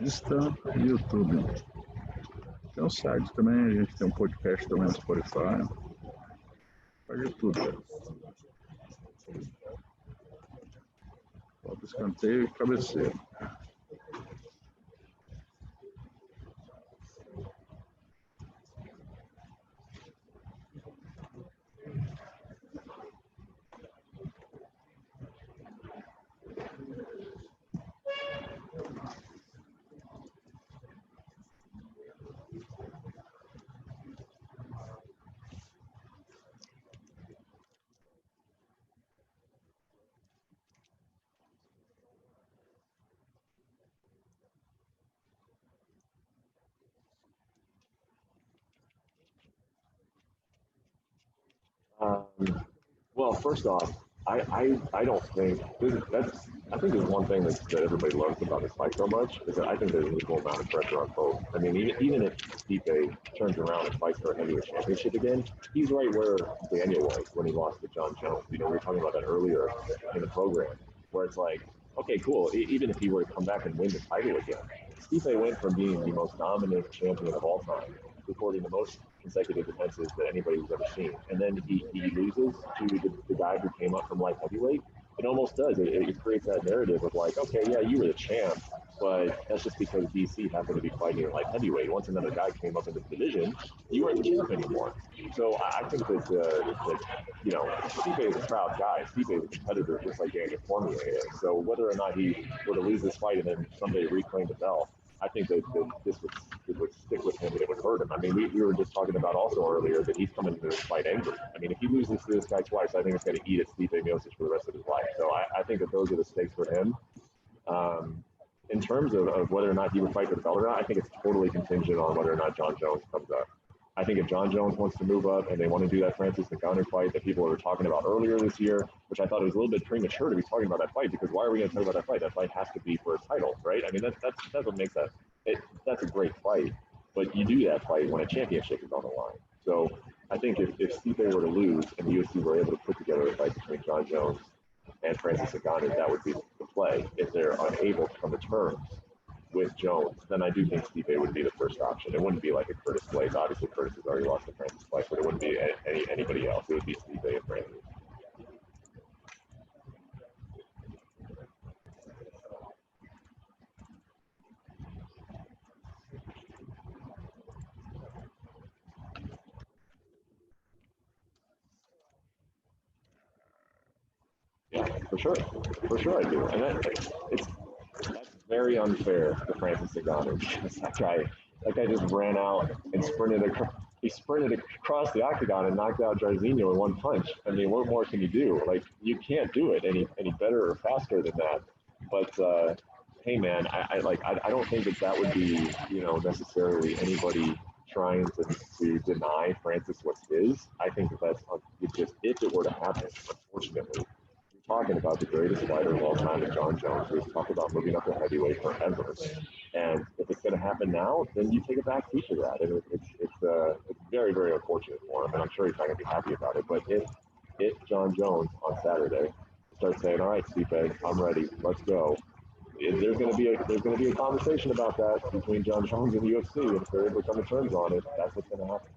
Insta e YouTube. Tem um site também, a gente tem um podcast também no Spotify. Faz de tudo, velho. Falta escanteio e cabeceio. Well, first off, I don't think I think there's one thing that everybody loves about this fight so much is that I think there's an equal amount of pressure on both. I mean, even if Stipe turns around and fights for a heavyweight championship again, he's right where Daniel was when he lost to John Jones. You know, we were talking about that earlier in the program, where it's like, okay, cool. Even if he were to come back and win the title again, Stipe went from being the most dominant champion of all time, recording the most consecutive defenses that anybody's ever seen, and then he loses to the guy who came up from light heavyweight. It almost does. It creates that narrative of like, okay, yeah, you were the champ, but that's just because DC happened to be fighting at light heavyweight. Once another guy came up in the division, you weren't the champ anymore. So I think that you know, Stipe is a proud guy. Stipe is a competitor, just like Daniel Cormier is. So whether or not he were to lose this fight and then someday reclaim the belt, I think that this would stick with him and it would hurt him. I mean, we were just talking about also earlier that he's coming into this fight angry. I mean, if he loses to this guy twice, I think it's going to eat at Stipe Miocic for the rest of his life. So I think that those are the stakes for him. In terms of whether or not he would fight for the belt or not, I think it's totally contingent on whether or not John Jones comes up. I think if John Jones wants to move up and they want to do that Francis Ngannou fight that people were talking about earlier this year, which I thought it was a little bit premature to be talking about that fight, because why are we going to talk about that fight? That fight has to be for a title, right? I mean, that's what makes that's a great fight. But you do that fight when a championship is on the line. So I think if Stipe were to lose and the UFC were able to put together a fight between John Jones and Francis Ngannou, that would be the play. If they're unable to come to terms with Jones, then I do think Stipe would be the first option. It wouldn't be like a Curtis Blades. Obviously, Curtis has already lost to Francis fight, but it wouldn't be anybody else. It would be Stipe and Francis. Yeah, for sure I do, and that's very unfair to Francis Ngannou, because that guy just ran out and sprinted across the octagon and knocked out Jairzinho in one punch. I mean, what more can you do? Like, you can't do it any better or faster than that. But hey, man, I don't think that would be, you know, necessarily anybody trying to deny Francis what's his. I think that's just, if it were to happen, unfortunately, you're talking about the greatest fighter of all time, John Jones, who's talked about moving up to heavyweight forever. And if it's going to happen now, then you take a back seat to that. And it's very, very unfortunate for him. And I'm sure he's not going to be happy about it. But if John Jones on Saturday starts saying, all right, Stipe, I'm ready, let's go, there's going to be a conversation about that between John Jones and the UFC, and if they're able to come to terms on it, that's what's going to happen.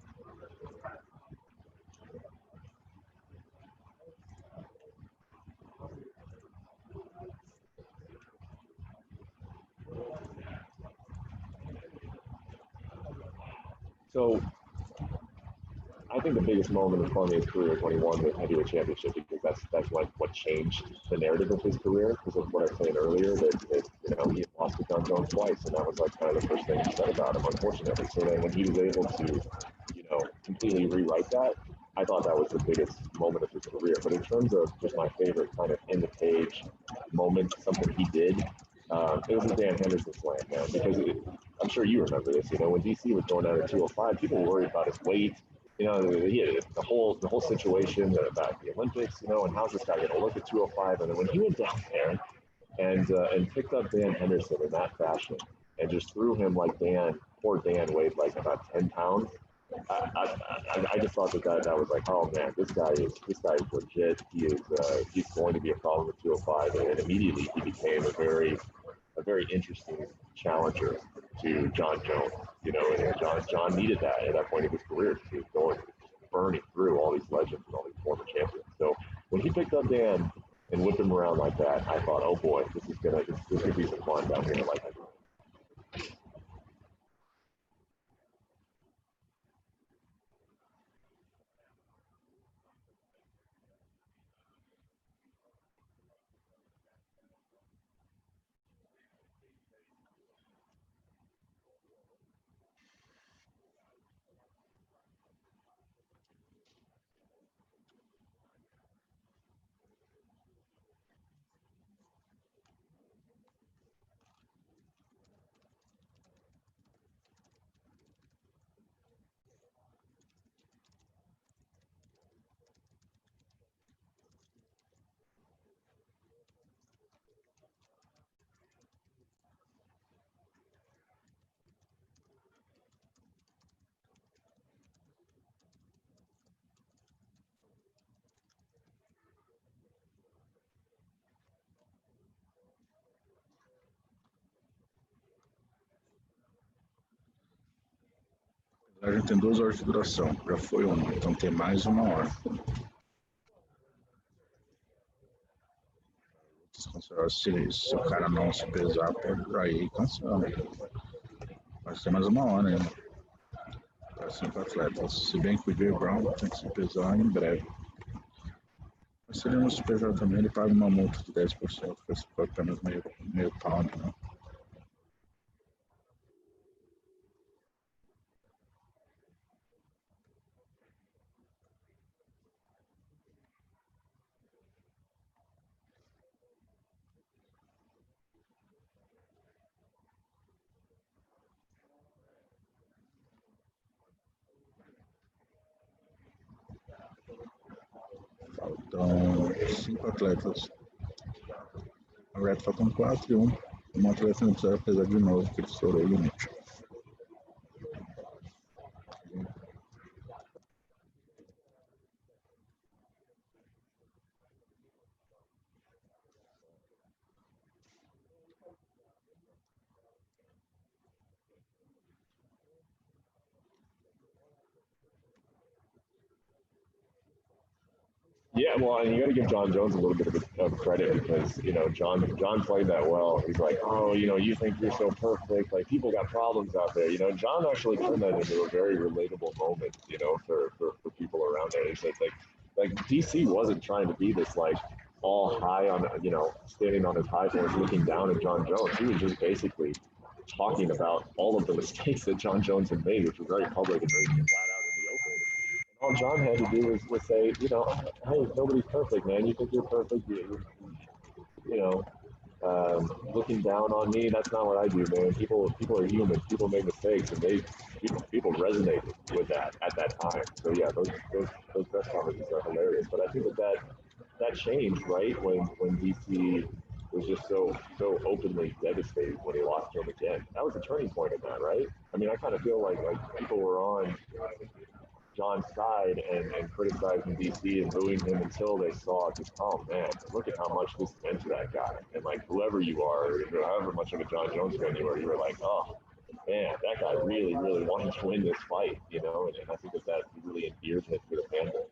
So I think the biggest moment of Cormier's career is when he won the heavyweight championship, because that's like what changed the narrative of his career. Because of what I was saying earlier, that he had lost to John Jones twice, and that was like kind of the first thing he said about him, unfortunately. So then when he was able to, completely rewrite that, I thought that was the biggest moment of his career. But in terms of just my favorite kind of in the cage moment, something he did, it was the Dan Henderson slam, man. Because I'm sure you remember this. When DC was going down at 205, people were worried about his weight. He had the whole situation about the Olympics, and how's this guy going to look at 205? And then when he went down there and picked up Dan Henderson in that fashion and just threw him like poor Dan weighed like about 10 pounds. I just thought that was like, oh man, this guy is legit. He's going to be a problem with 205, and immediately he became a very interesting challenger to John Jones. And John needed that at that point of his career. He was burning through all these legends and all these former champions. So when he picked up Dan and whipped him around like that, I thought, oh boy, this could be some fun down here. Like, A gente tem 2 horas de duração, já foi uma, então tem mais 1 hora. Se o cara não se pesar, pode por aí e cancela. Mas tem mais 1 hora ainda. Para 5 atletas. Se bem que o Jay Brown tem que se pesar em breve. Mas se ele não se pesar também, ele paga uma multa de 10%, que é apenas meio pound, né? Faltam 5 atletas. Na verdade, faltam 4 e 1. Um atleta não precisa pesar de novo, que ele estourou o limite. yeah, well, and you got to give John Jones a little bit of credit, because John played that well. He's like, oh, you think you're so perfect, like people got problems out there. John actually turned that into a very relatable moment, for people around there. He said like DC wasn't trying to be this like all high on, standing on his high horse looking down at John Jones. He was just basically talking about all of the mistakes that John Jones had made, which was very public and very flat out in the open. All John had to do was say, hey, nobody's perfect, man. You think you're perfect, looking down on me. That's not what I do, man. People are human. People make mistakes, and people resonate with that at that time. So yeah, those press conferences are hilarious. But I think that changed, right, when DC was just so openly devastated when he lost to him again. That was the turning point in that, right? I mean, I kind of feel like people were on John's side and criticizing DC and booing him until they saw just, oh man, look at how much this meant to that guy. And like whoever you are, however much of a John Jones fan you were like, oh man, that guy really, really wanted to win this fight, you know, and I think that really endeared him to the fan base.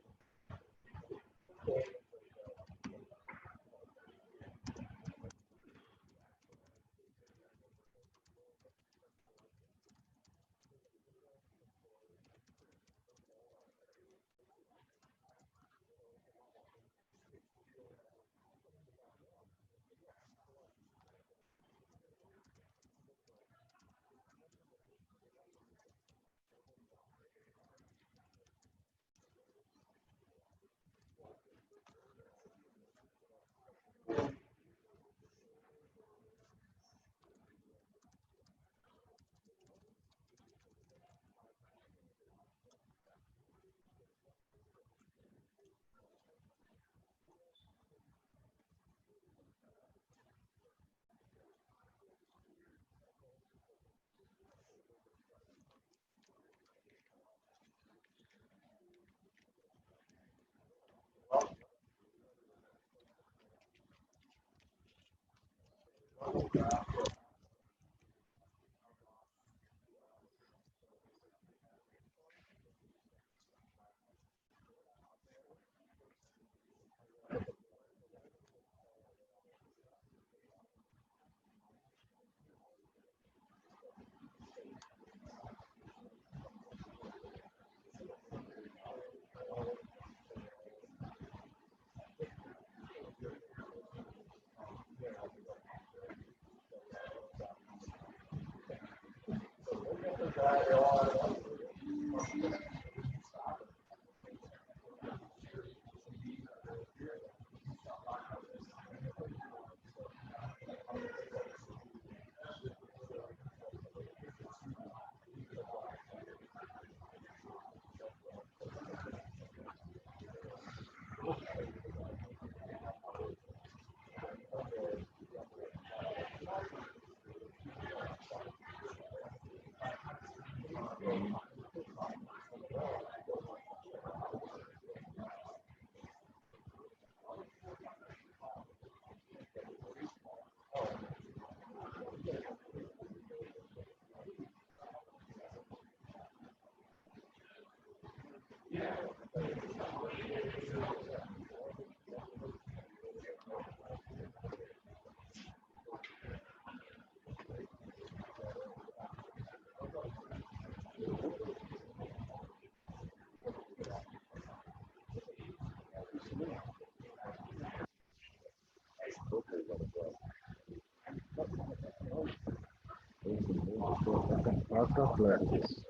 Quatro atletas.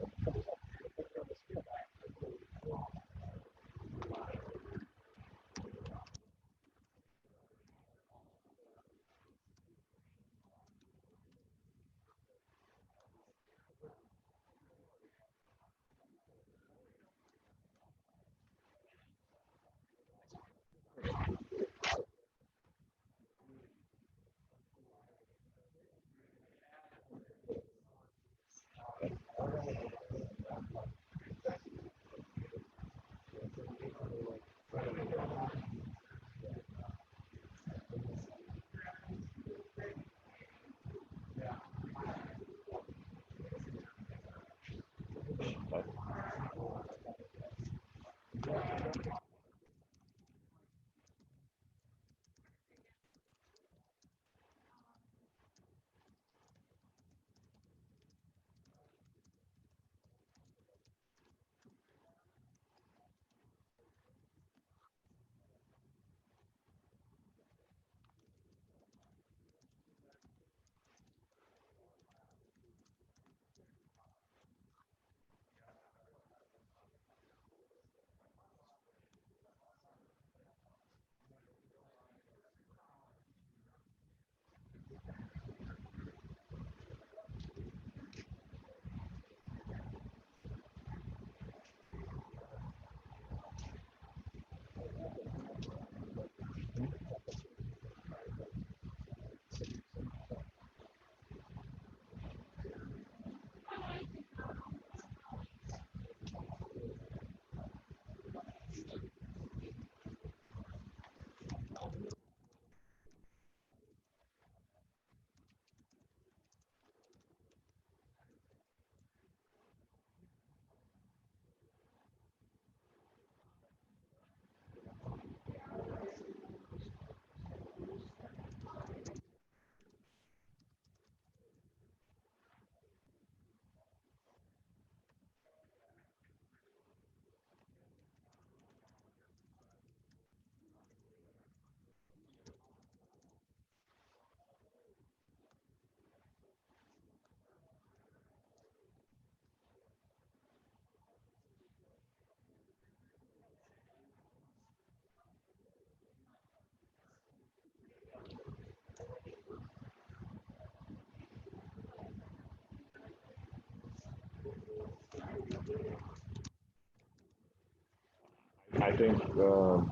I think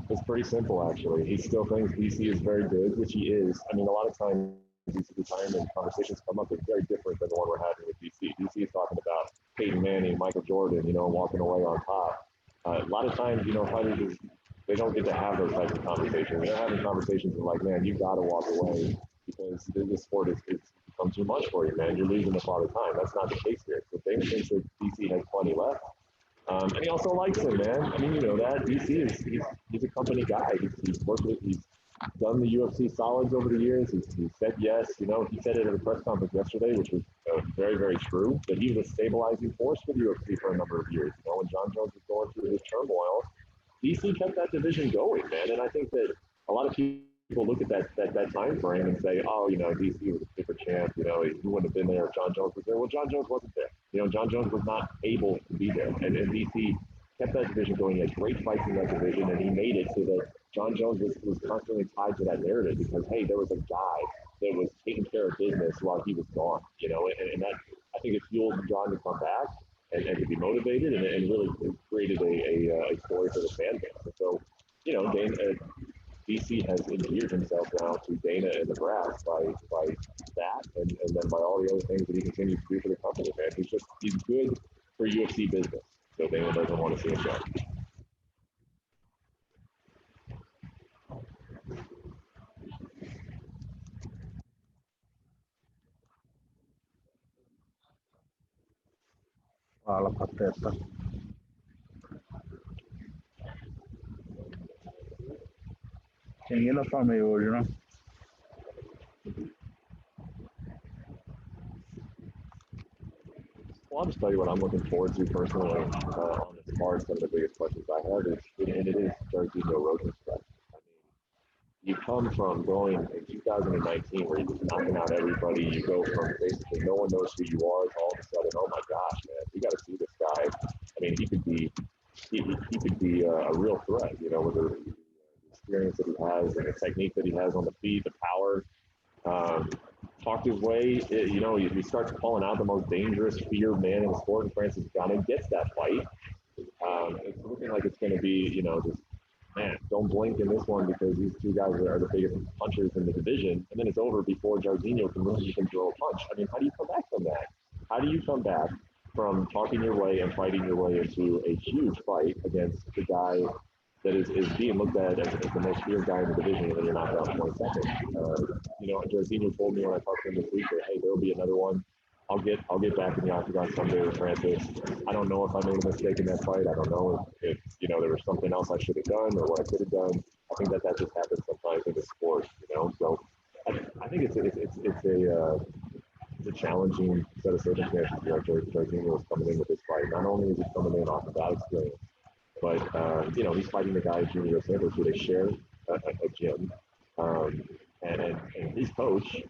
it's pretty simple, actually. He still thinks DC is very good, which he is. I mean, a lot of times these retirement conversations come up. It's very different than the one we're having with DC. DC is talking about Peyton Manning, Michael Jordan, walking away on top. A lot of times, fighters they don't get to have those types of conversations. They're having conversations of like, man, you got to walk away because this sport is it's become too much for you, man. You're losing a lot of time. That's not the case here. So Dana thinks that DC has plenty left. And he also likes him, man. I mean, you know that DC is he's a company guy. He's worked with he's done the UFC solids over the years. He said yes. He said it at a press conference yesterday, which was very, very true. That he was a stabilizing force for the UFC for a number of years. When John Jones was going through his turmoil, DC kept that division going, man. And I think that a lot of people look at that time frame and say, oh, DC was a super champ. He wouldn't have been there if John Jones was there. Well, John Jones wasn't there. John Jones was not able to be there. And DC kept that division going. He had great fights in that division, and he made it so that John Jones was constantly tied to that narrative because, hey, there was a guy that was taking care of business while he was gone, and that, I think it fueled John to come back and to be motivated and really created a story for the fan base. And so, DC has endeared himself now to Dana and the brass by that and then by all the other things that he continues to do for the company, man. He's good for UFC business. So Dana doesn't want to see him go. Fala, Pateta. Ninguém da família hoje, né? Well, I'll just tell you what I'm looking forward to personally on this card. Some of the biggest questions I have is, and it is Jairzinho Rosenstruck. I mean, you come from going in 2019 where you're just knocking out everybody. You go from basically no one knows who you are to all of a sudden, oh my gosh, man, you got to see this guy. I mean, he could be a real threat, with the experience that he has and the technique that he has on the feet, the power. Talked his way, he starts calling out the most dangerous, feared man in the sport, and Francis Ngannou gets that fight. It's looking like it's going to be, just, man, don't blink in this one because these two guys are the biggest punchers in the division, and then it's over before Jairzinho can move and throw a punch. I mean, how do you come back from that? How do you come back from talking your way and fighting your way into a huge fight against the guy that is being looked at as the most feared guy in the division, and then you're knocked out in 20 seconds? Jairzinho told me when I talked to him this week that, hey, there'll be another one. I'll get back in the octagon someday with Francis. I don't know if I made a mistake in that fight. I don't know if there was something else I should have done or what I could have done. I think that just happens sometimes in the sport, So I think it's a challenging set of circumstances. Jairzinho is coming in with this fight. Not only is he coming in off of that experience, but he's fighting the guy Junior Santos, who they share a gym, and his coach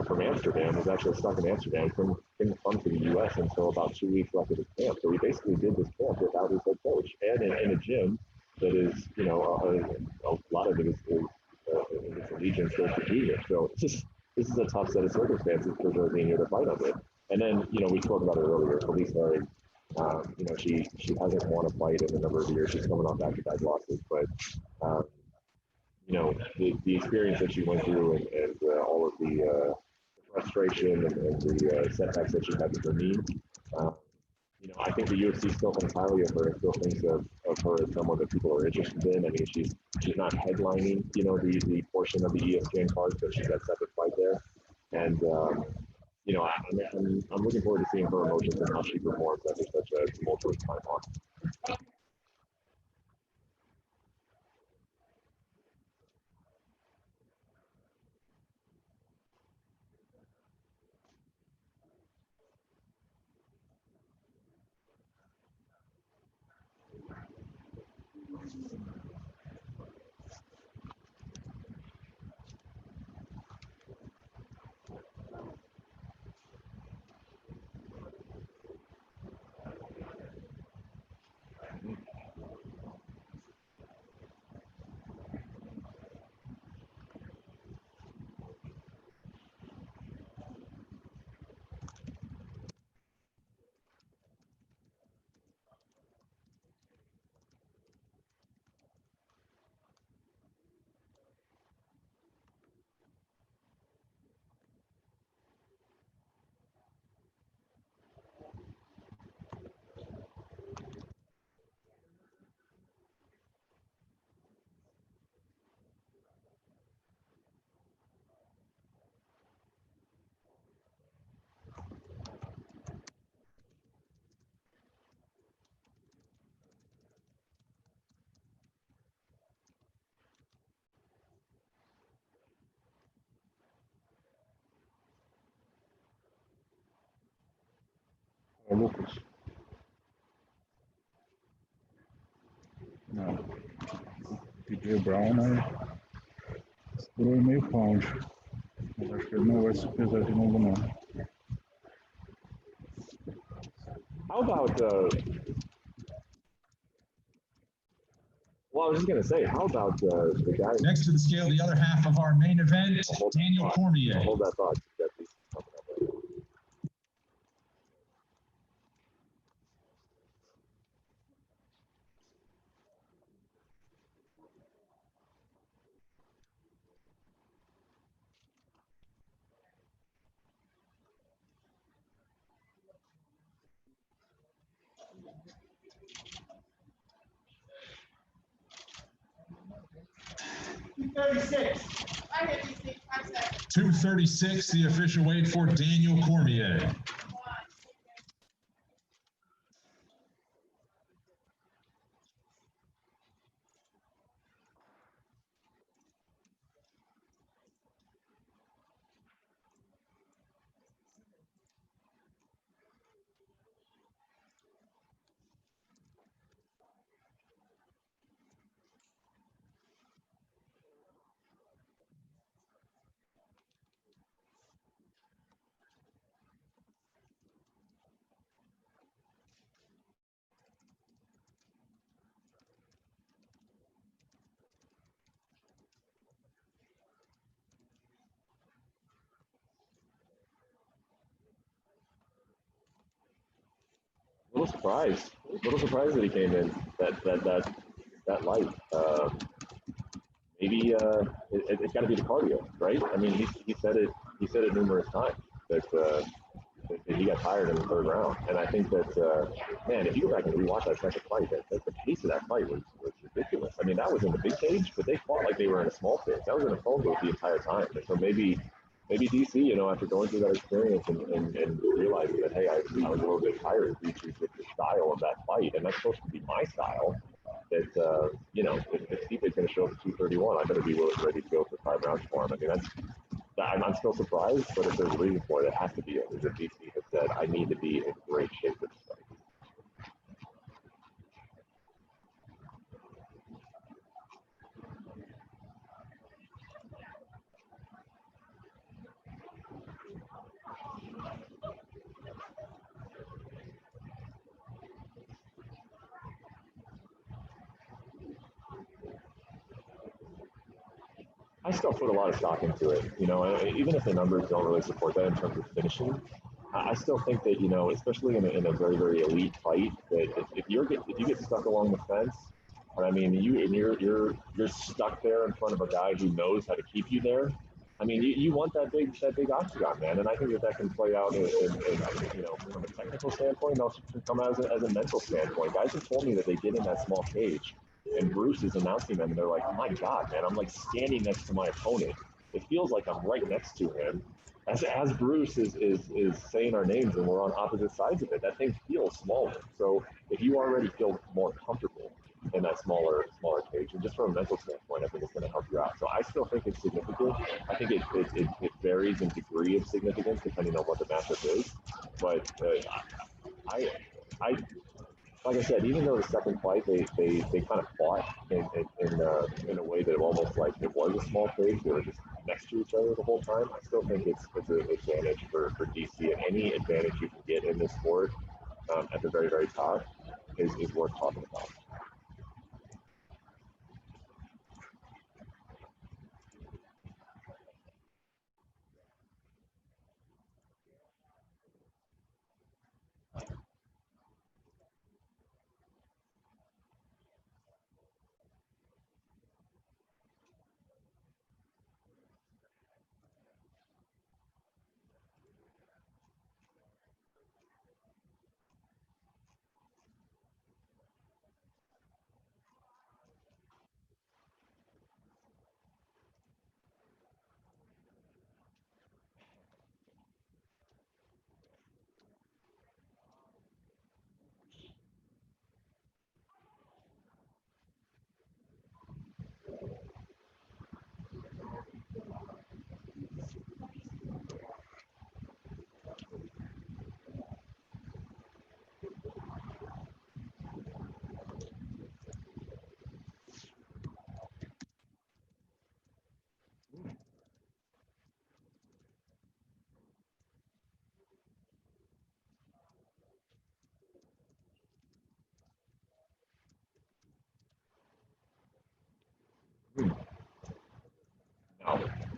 from Amsterdam was actually stuck in Amsterdam, couldn't come to the U.S. until about 2 weeks left of his camp. So he basically did this camp without his head coach and in a gym that is, a lot of it is its allegiance goes to Junior. So this is a tough set of circumstances for Jorginho to fight under. And then, we spoke about it earlier. Felice Herrig, she hasn't won a fight in a number of years. She's coming off back-to-back losses, but the experience that she went through and all of the frustration and the setbacks that she had with her knee. I think the UFC still thinks highly of her and still thinks of her as someone that people are interested in. I mean, she's not headlining, the portion of the ESPN card, but she's got separate fight there. And I'm looking forward to seeing her emotions and how she performs after such a tumultuous time on. Lucas. Não. DJ Brown, né? Estourou em meio pound. Mas acho que ele não vai se pesar de novo, não. How about, well, I was just going to say, how about the guy? Next to the scale, the other half of our main event, Daniel Cormier. Hold that thought. $236. 236, the official weight for Daniel Cormier. A little surprised that he came in that light. Maybe it's got to be the cardio, right? I mean, he said it numerous times that he got tired in the third round, and I think that man, if you go back and rewatch that second fight, that the pace of that fight was ridiculous. I mean, that was in the big cage, but they fought like they were in a small cage. That was in a phone booth the entire time. And so maybe DC, you know, after going through that experience and realizing that, hey, I was a little bit tired with the style of that fight, and that's supposed to be my style. That you know, if Stipe's going to show up at 231, I better be ready to go for 5 rounds for him. I mean, I'm still surprised, but if there's a reason for it, it has to be it. Is that DC has said, I need to be in great shape for this fight. I still put a lot of stock into it, you know, even if the numbers don't really support that in terms of finishing. I still think that, you know, especially in a very, very elite fight, that if you get stuck along the fence, and I mean, you're stuck there in front of a guy who knows how to keep you there. I mean, you want that big octagon, man, and I think that can play out in you know, from a technical standpoint, and also can come out as a mental standpoint. Guys have told me that they get in that small cage, and Bruce is announcing them, and they're like, my God, man, I'm like standing next to my opponent. It feels like I'm right next to him. As Bruce is saying our names and we're on opposite sides of it, that thing feels smaller. So if you already feel more comfortable in that smaller cage, and just from a mental standpoint, I think it's going to help you out. So I still think it's significant. I think it varies in degree of significance depending on what the matchup is. But I like I said, even though the second fight they kind of fought in a way that almost like it was a small cage, they were just next to each other the whole time. I still think it's an advantage for DC, and any advantage you can get in this sport at the very, very top is worth talking about.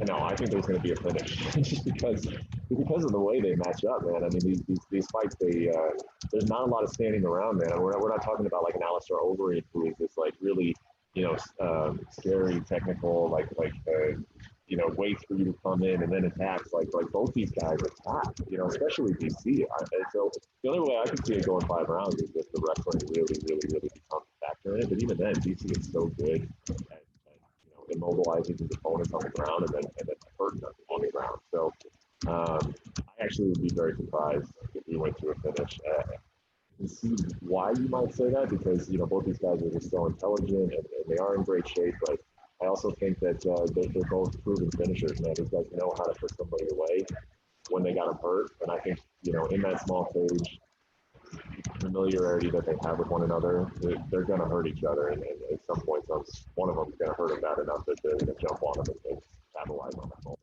No, I think there's going to be a finish just because of the way they match up, man. I mean, these fights, there's not a lot of standing around, man. We're not talking about like an Alistair Overeem who is this like really, scary technical, waits for you to come in and then attacks. Like both these guys attack, especially DC. So the only way I can see it going 5 rounds is if the wrestling really becomes a factor in it. But even then, DC is so good at immobilizing his opponents on the ground and then hurting them on the ground. So I actually would be very surprised if we went to a finish. And see why you might say that, because both these guys are just so intelligent and they are in great shape. But I also think that they're both proven finishers, man. These guys know how to put somebody away when they got them hurt. And I think in that small stage, familiarity that they have with one another, they're going to hurt each other, and at some point, one of them is going to hurt them bad enough that they're going to jump on them and capitalize on that moment.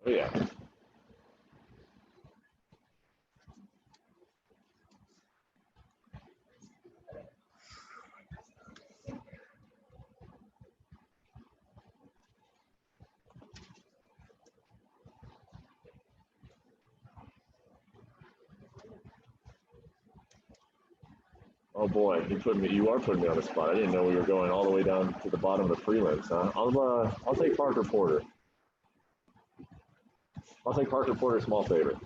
Oh, yeah. Oh boy, you are putting me on the spot. I didn't know we were going all the way down to the bottom of the prelims, huh? I'll take Parker Porter. I'll take Parker Porter, small favorite.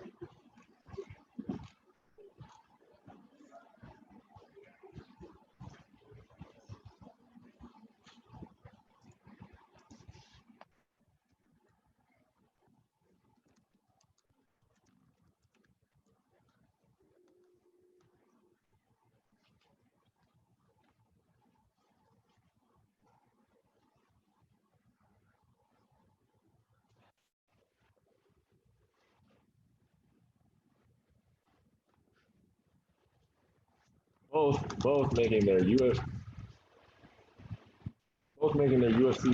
Both making their UFC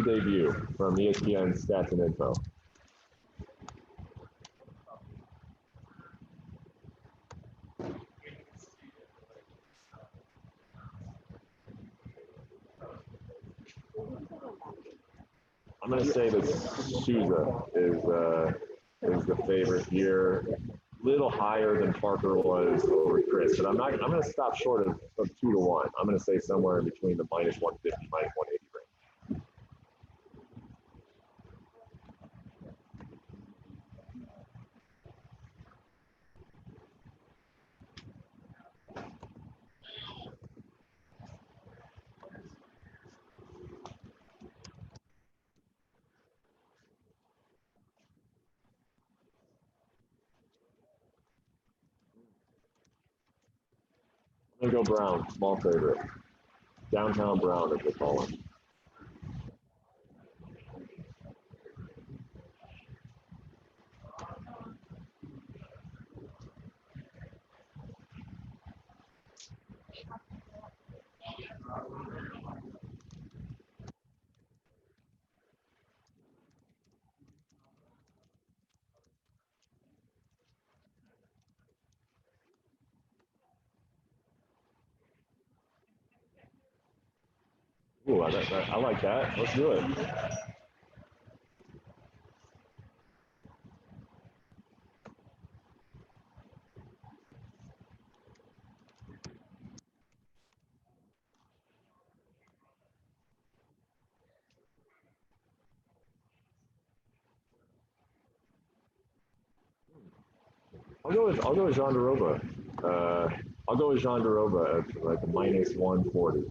debut from ESPN Stats and Info. I'm going to say that Souza is the favorite here. Little higher than Parker was over Chris, but I'm going to stop short of 2-1. I'm going to say somewhere in between the -150, -180 range. I'm gonna go Brown, small favorite. Downtown Brown, as they call him. Ooh, I like that. Let's do it. I'll go with Jean Deroba. I'll go with Jean Deroba at like a minus 140.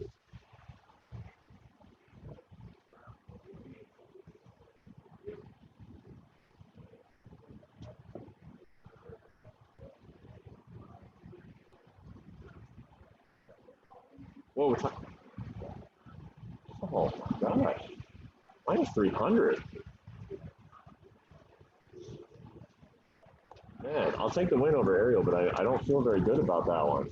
Whoa, it's like, oh my gosh. Minus 300. Man, I'll take the win over Ariel, but I don't feel very good about that one.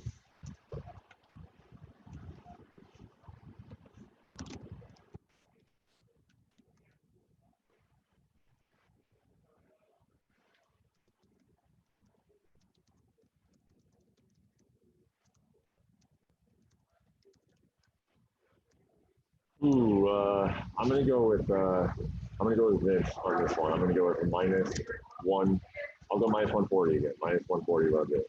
Ooh, I'm gonna go with Vince on this one. I'm gonna go with a minus one. I'll go minus 140 again. Minus 140 about this.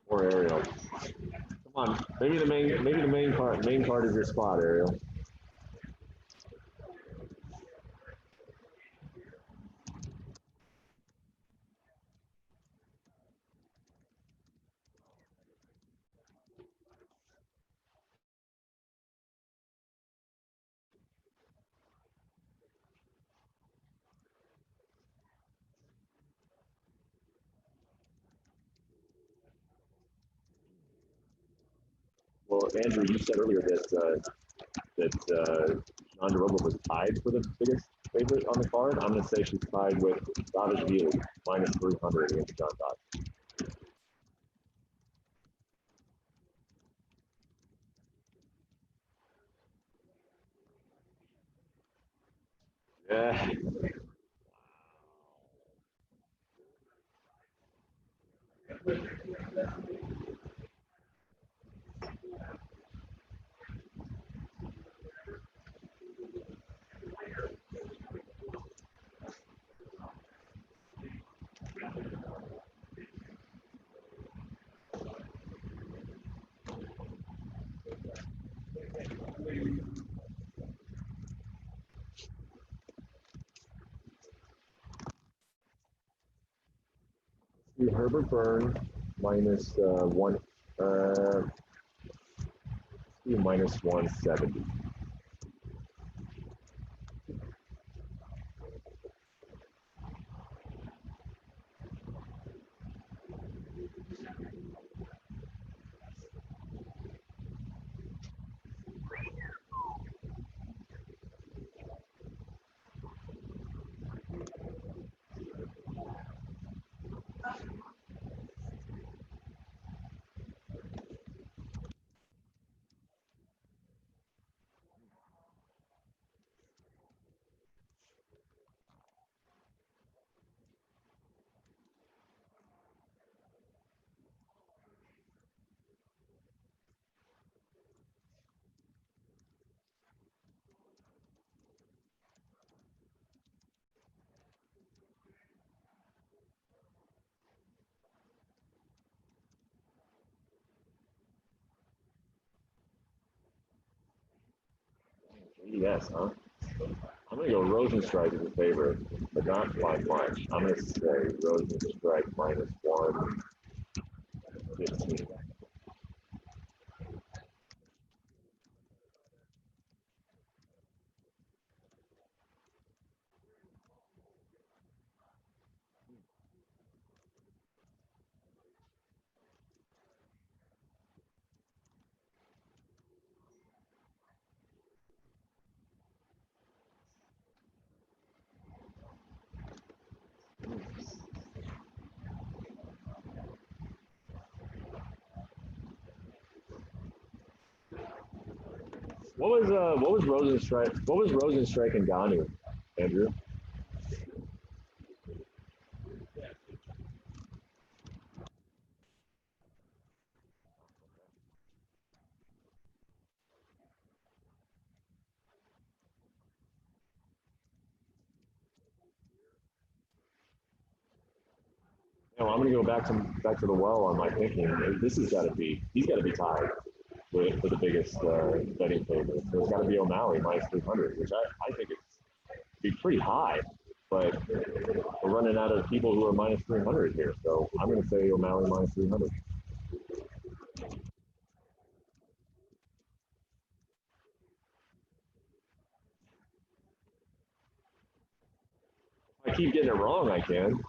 Or Ariel. Come on, maybe the main card is your spot, Ariel. Well, Andrew, you said earlier that Jean Deroba was tied for the biggest favorite on the card. I'm going to say she's tied with Davishvili, minus 300 against John Dodge. Yeah. Herbert Burns minus minus 170. Yes, huh? I'm gonna go Rosenstrike as a favorite, but not by much. I'm gonna say Rosenstrike minus 115. What was Rosenstrike? What was Rosenstrike and Ganu, Andrew? No, I'm gonna go back to the well on my thinking. This has got to be he's got to be tied for the biggest betting favorite. So it's got to be O'Malley minus 300, which I think it's be pretty high. But we're running out of people who are minus 300 here, so I'm gonna say O'Malley minus 300. If I keep getting it wrong, I can.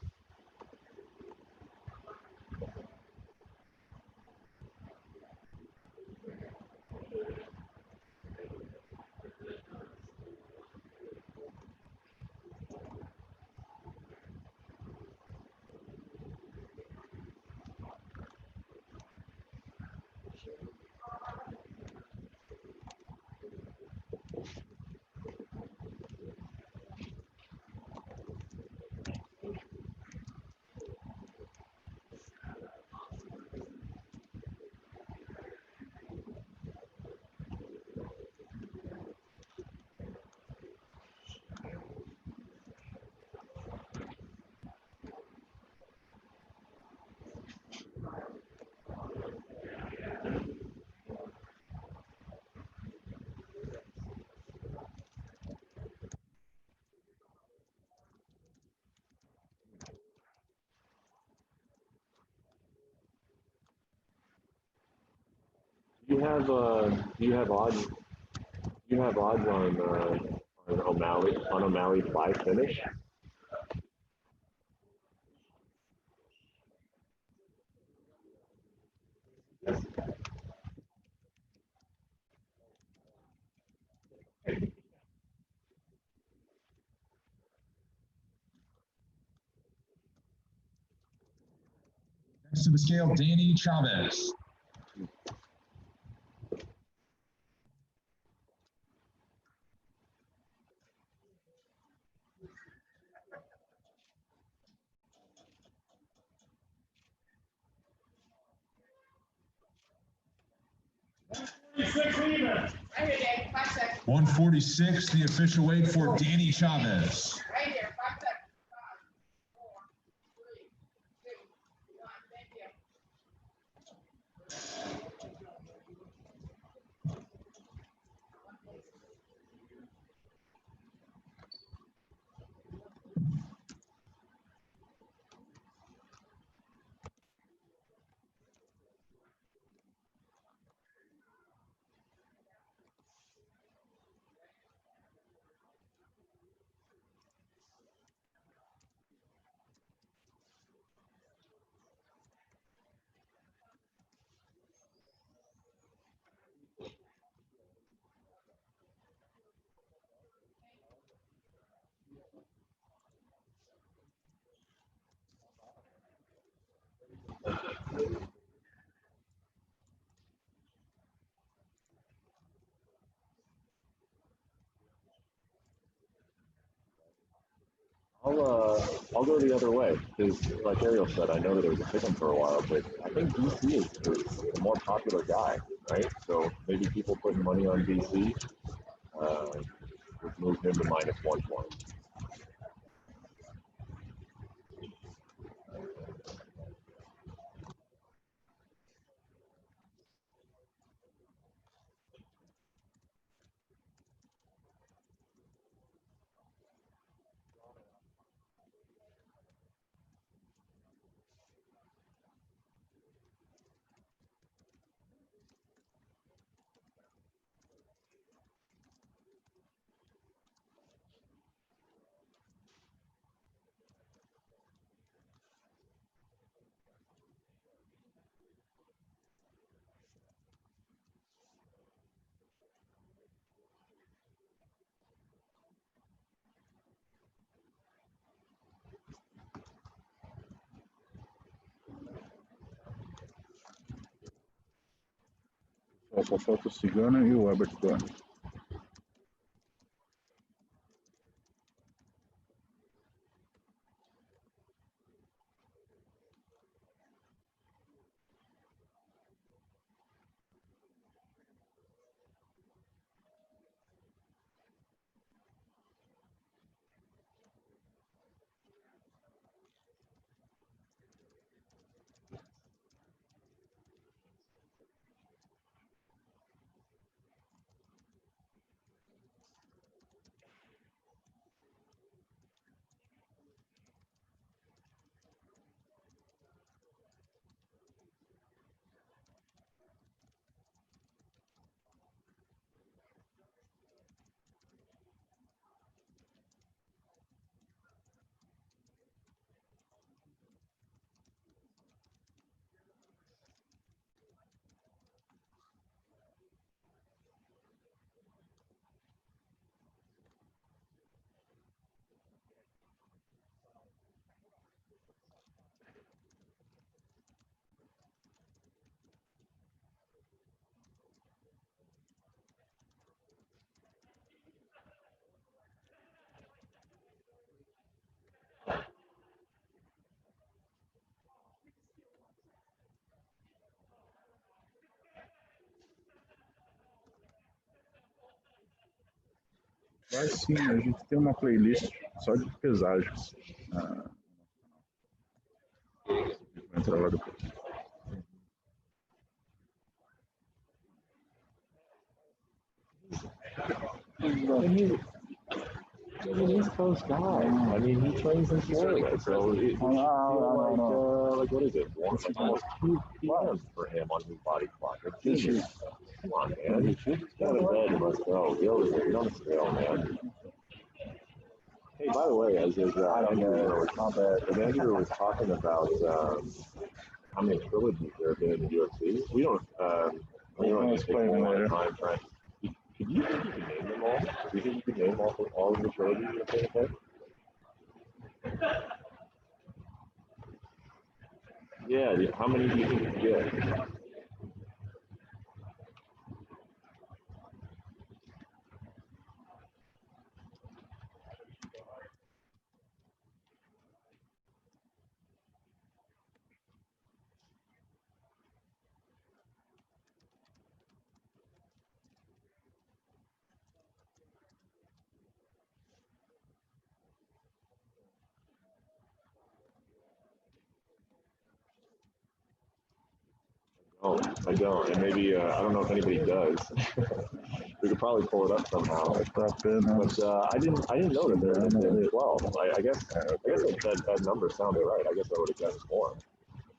Do you have odds? Do you have odds on O'Malley by finish? Next to the scale, Danny Chavez. Even. Right here, Dave. 5 seconds. 146, the official weight for Danny Chavez. Right here. 5 seconds. 5, 4, 3, 2, 1. Thank you. I'll go the other way because, like Ariel said, I know that it was a pick 'em for a while, but I think DC is the more popular guy, right? So maybe people putting money on DC would move him to minus 120. Só falta o Cigano e o Herbert Doni. Mas sim, a gente tem uma playlist só de pesagens. Vou entrar lá depois. He's an East Coast guy. I mean, he trains in Florida, so it should feel like what is it? Like almost 2 p.m. for him on his body clock. Like, Jesus, come on, man. Go to bed, you must go. Get on the scale, man. Hey, by the way, as Andrew was talking about how many trilogies there have been in the UFC, we don't take a lot of time trying. Do you think you can name them all? Do you think you could name all of the trilogies you're saying today? Yeah, how many do you think you can get? Oh, I don't, and maybe I don't know if anybody does. We could probably pull it up somehow. But I didn't know that there had been 12. I guess that number sounded right. I guess I would have guessed more.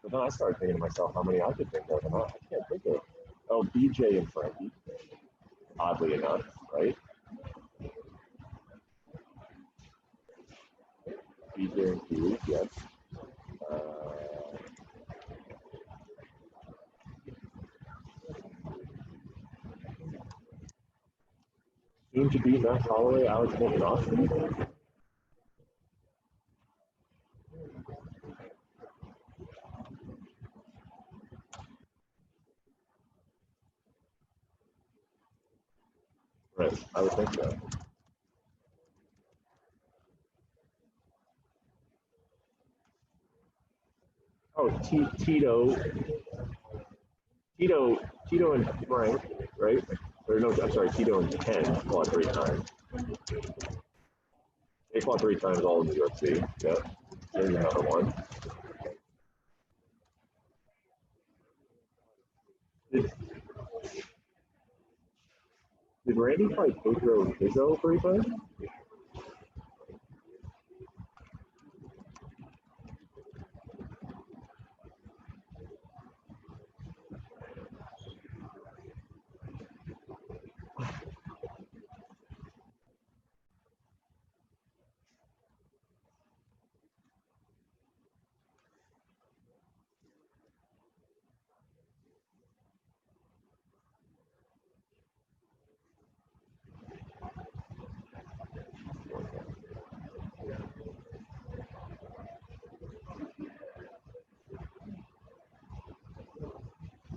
But then I started thinking to myself how many I could think of, and I can't think of. Oh, BJ and Frankie. Oddly enough, right? BJ and Hugh, yes. Soon to be Max Holloway, Alex Volkanovski. Right, I would think so. Oh, Tito and Frank, right? Or no, I'm sorry, Tito and Ken fought 3 times. They fought 3 times all in the UFC. Yeah, there's another one. Did Randy fight Pedro Izzo 3 times?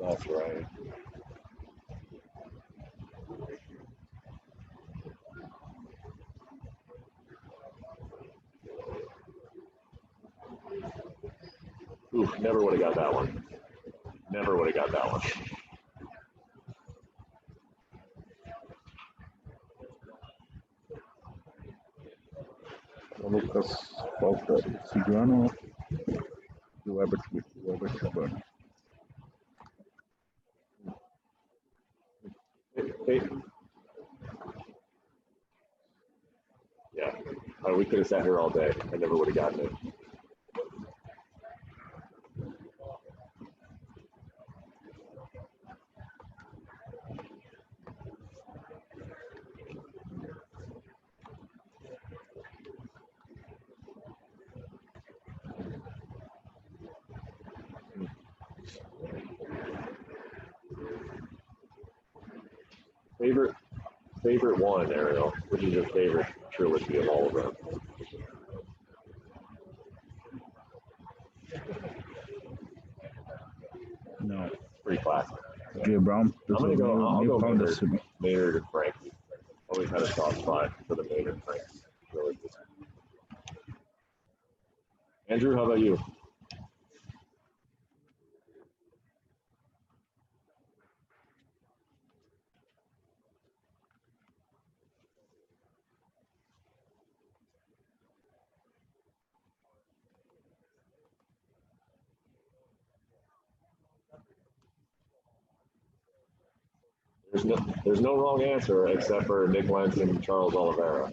That's right. Oof, never would have got that one. Never would have got that one. O Lucas falta Cigano e o Herbert Burns. Hey. Yeah, we could have sat here all day. I never would have gotten it. Favorite one, Ariel. Which is your favorite trilogy of all of them? No. Pretty classic. Jay Brown. I'm gonna go. I'll go Maynard. Maynard and Frank. Always had a soft spot for the Maynard and Frank trilogy. Andrew, how about you? There's no wrong answer except for Nick Lentz and Charles Oliveira.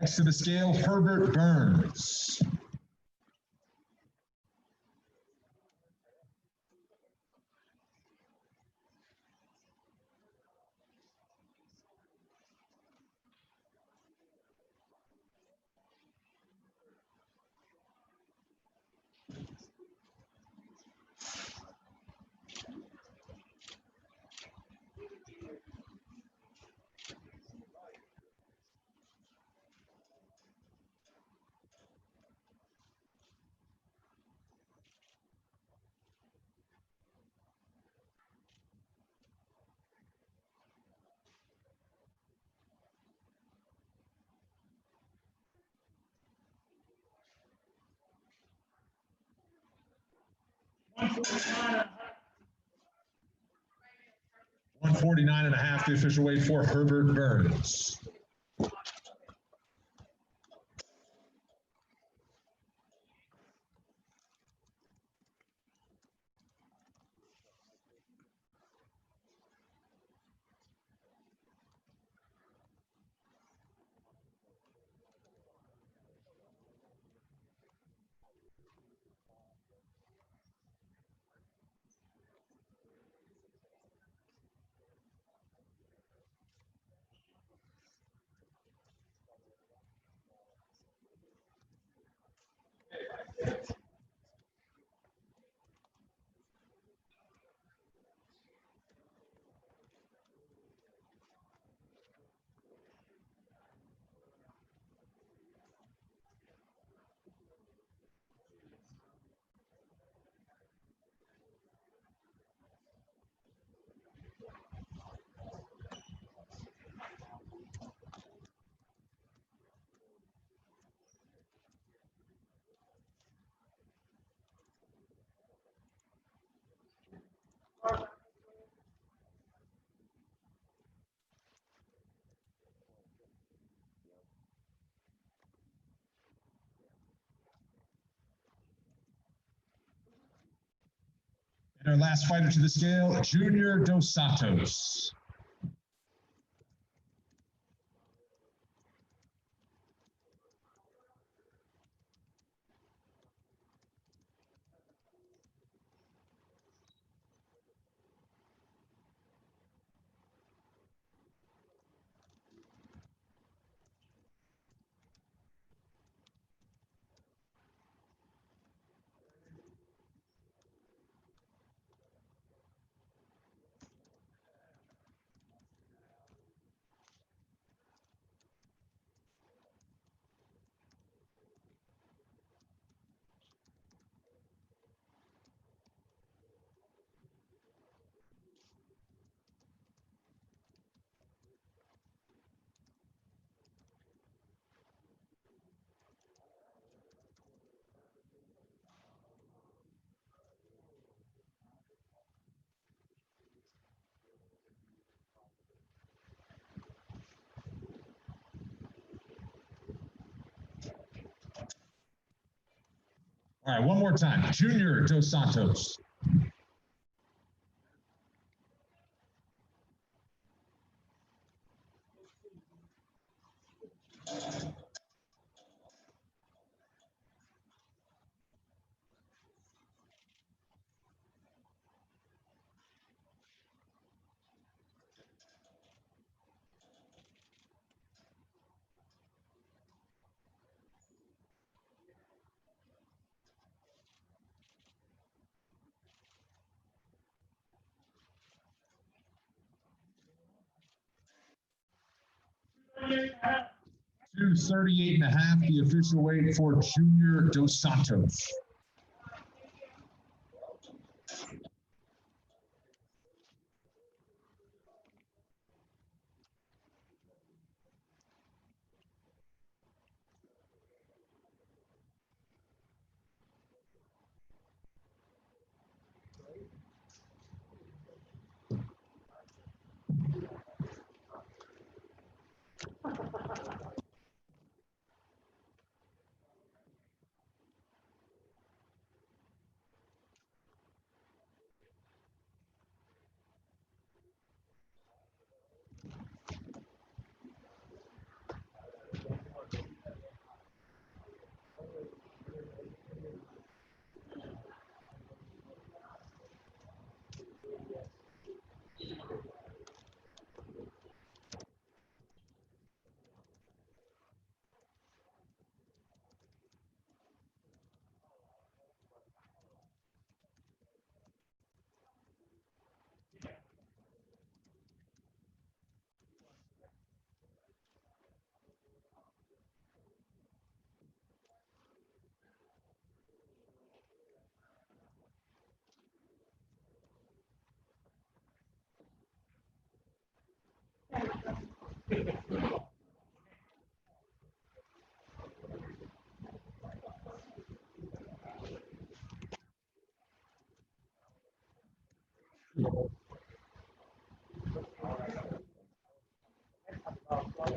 Next to the scale, Herbert Burns. $149.5, the official weight for Herbert Burns. And our last fighter to the scale, Junior Dos Santos. All right, one more time. Junior Dos Santos. $238.5. 238.5, the official weight for Junior Dos Santos.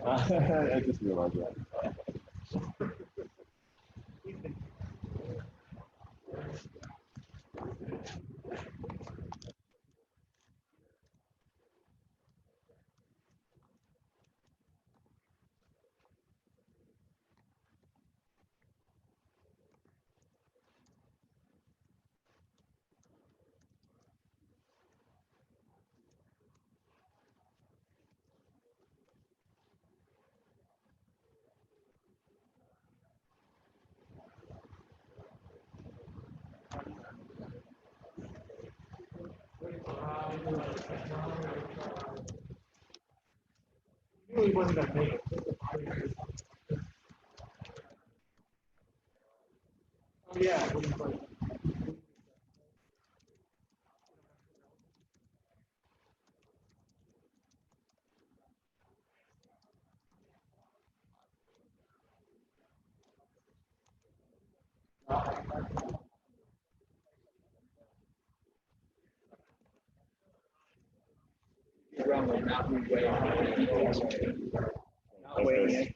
I just realized that. He really wasn't going to make it. Oh, yeah. Around the mountain way. Not waiting it.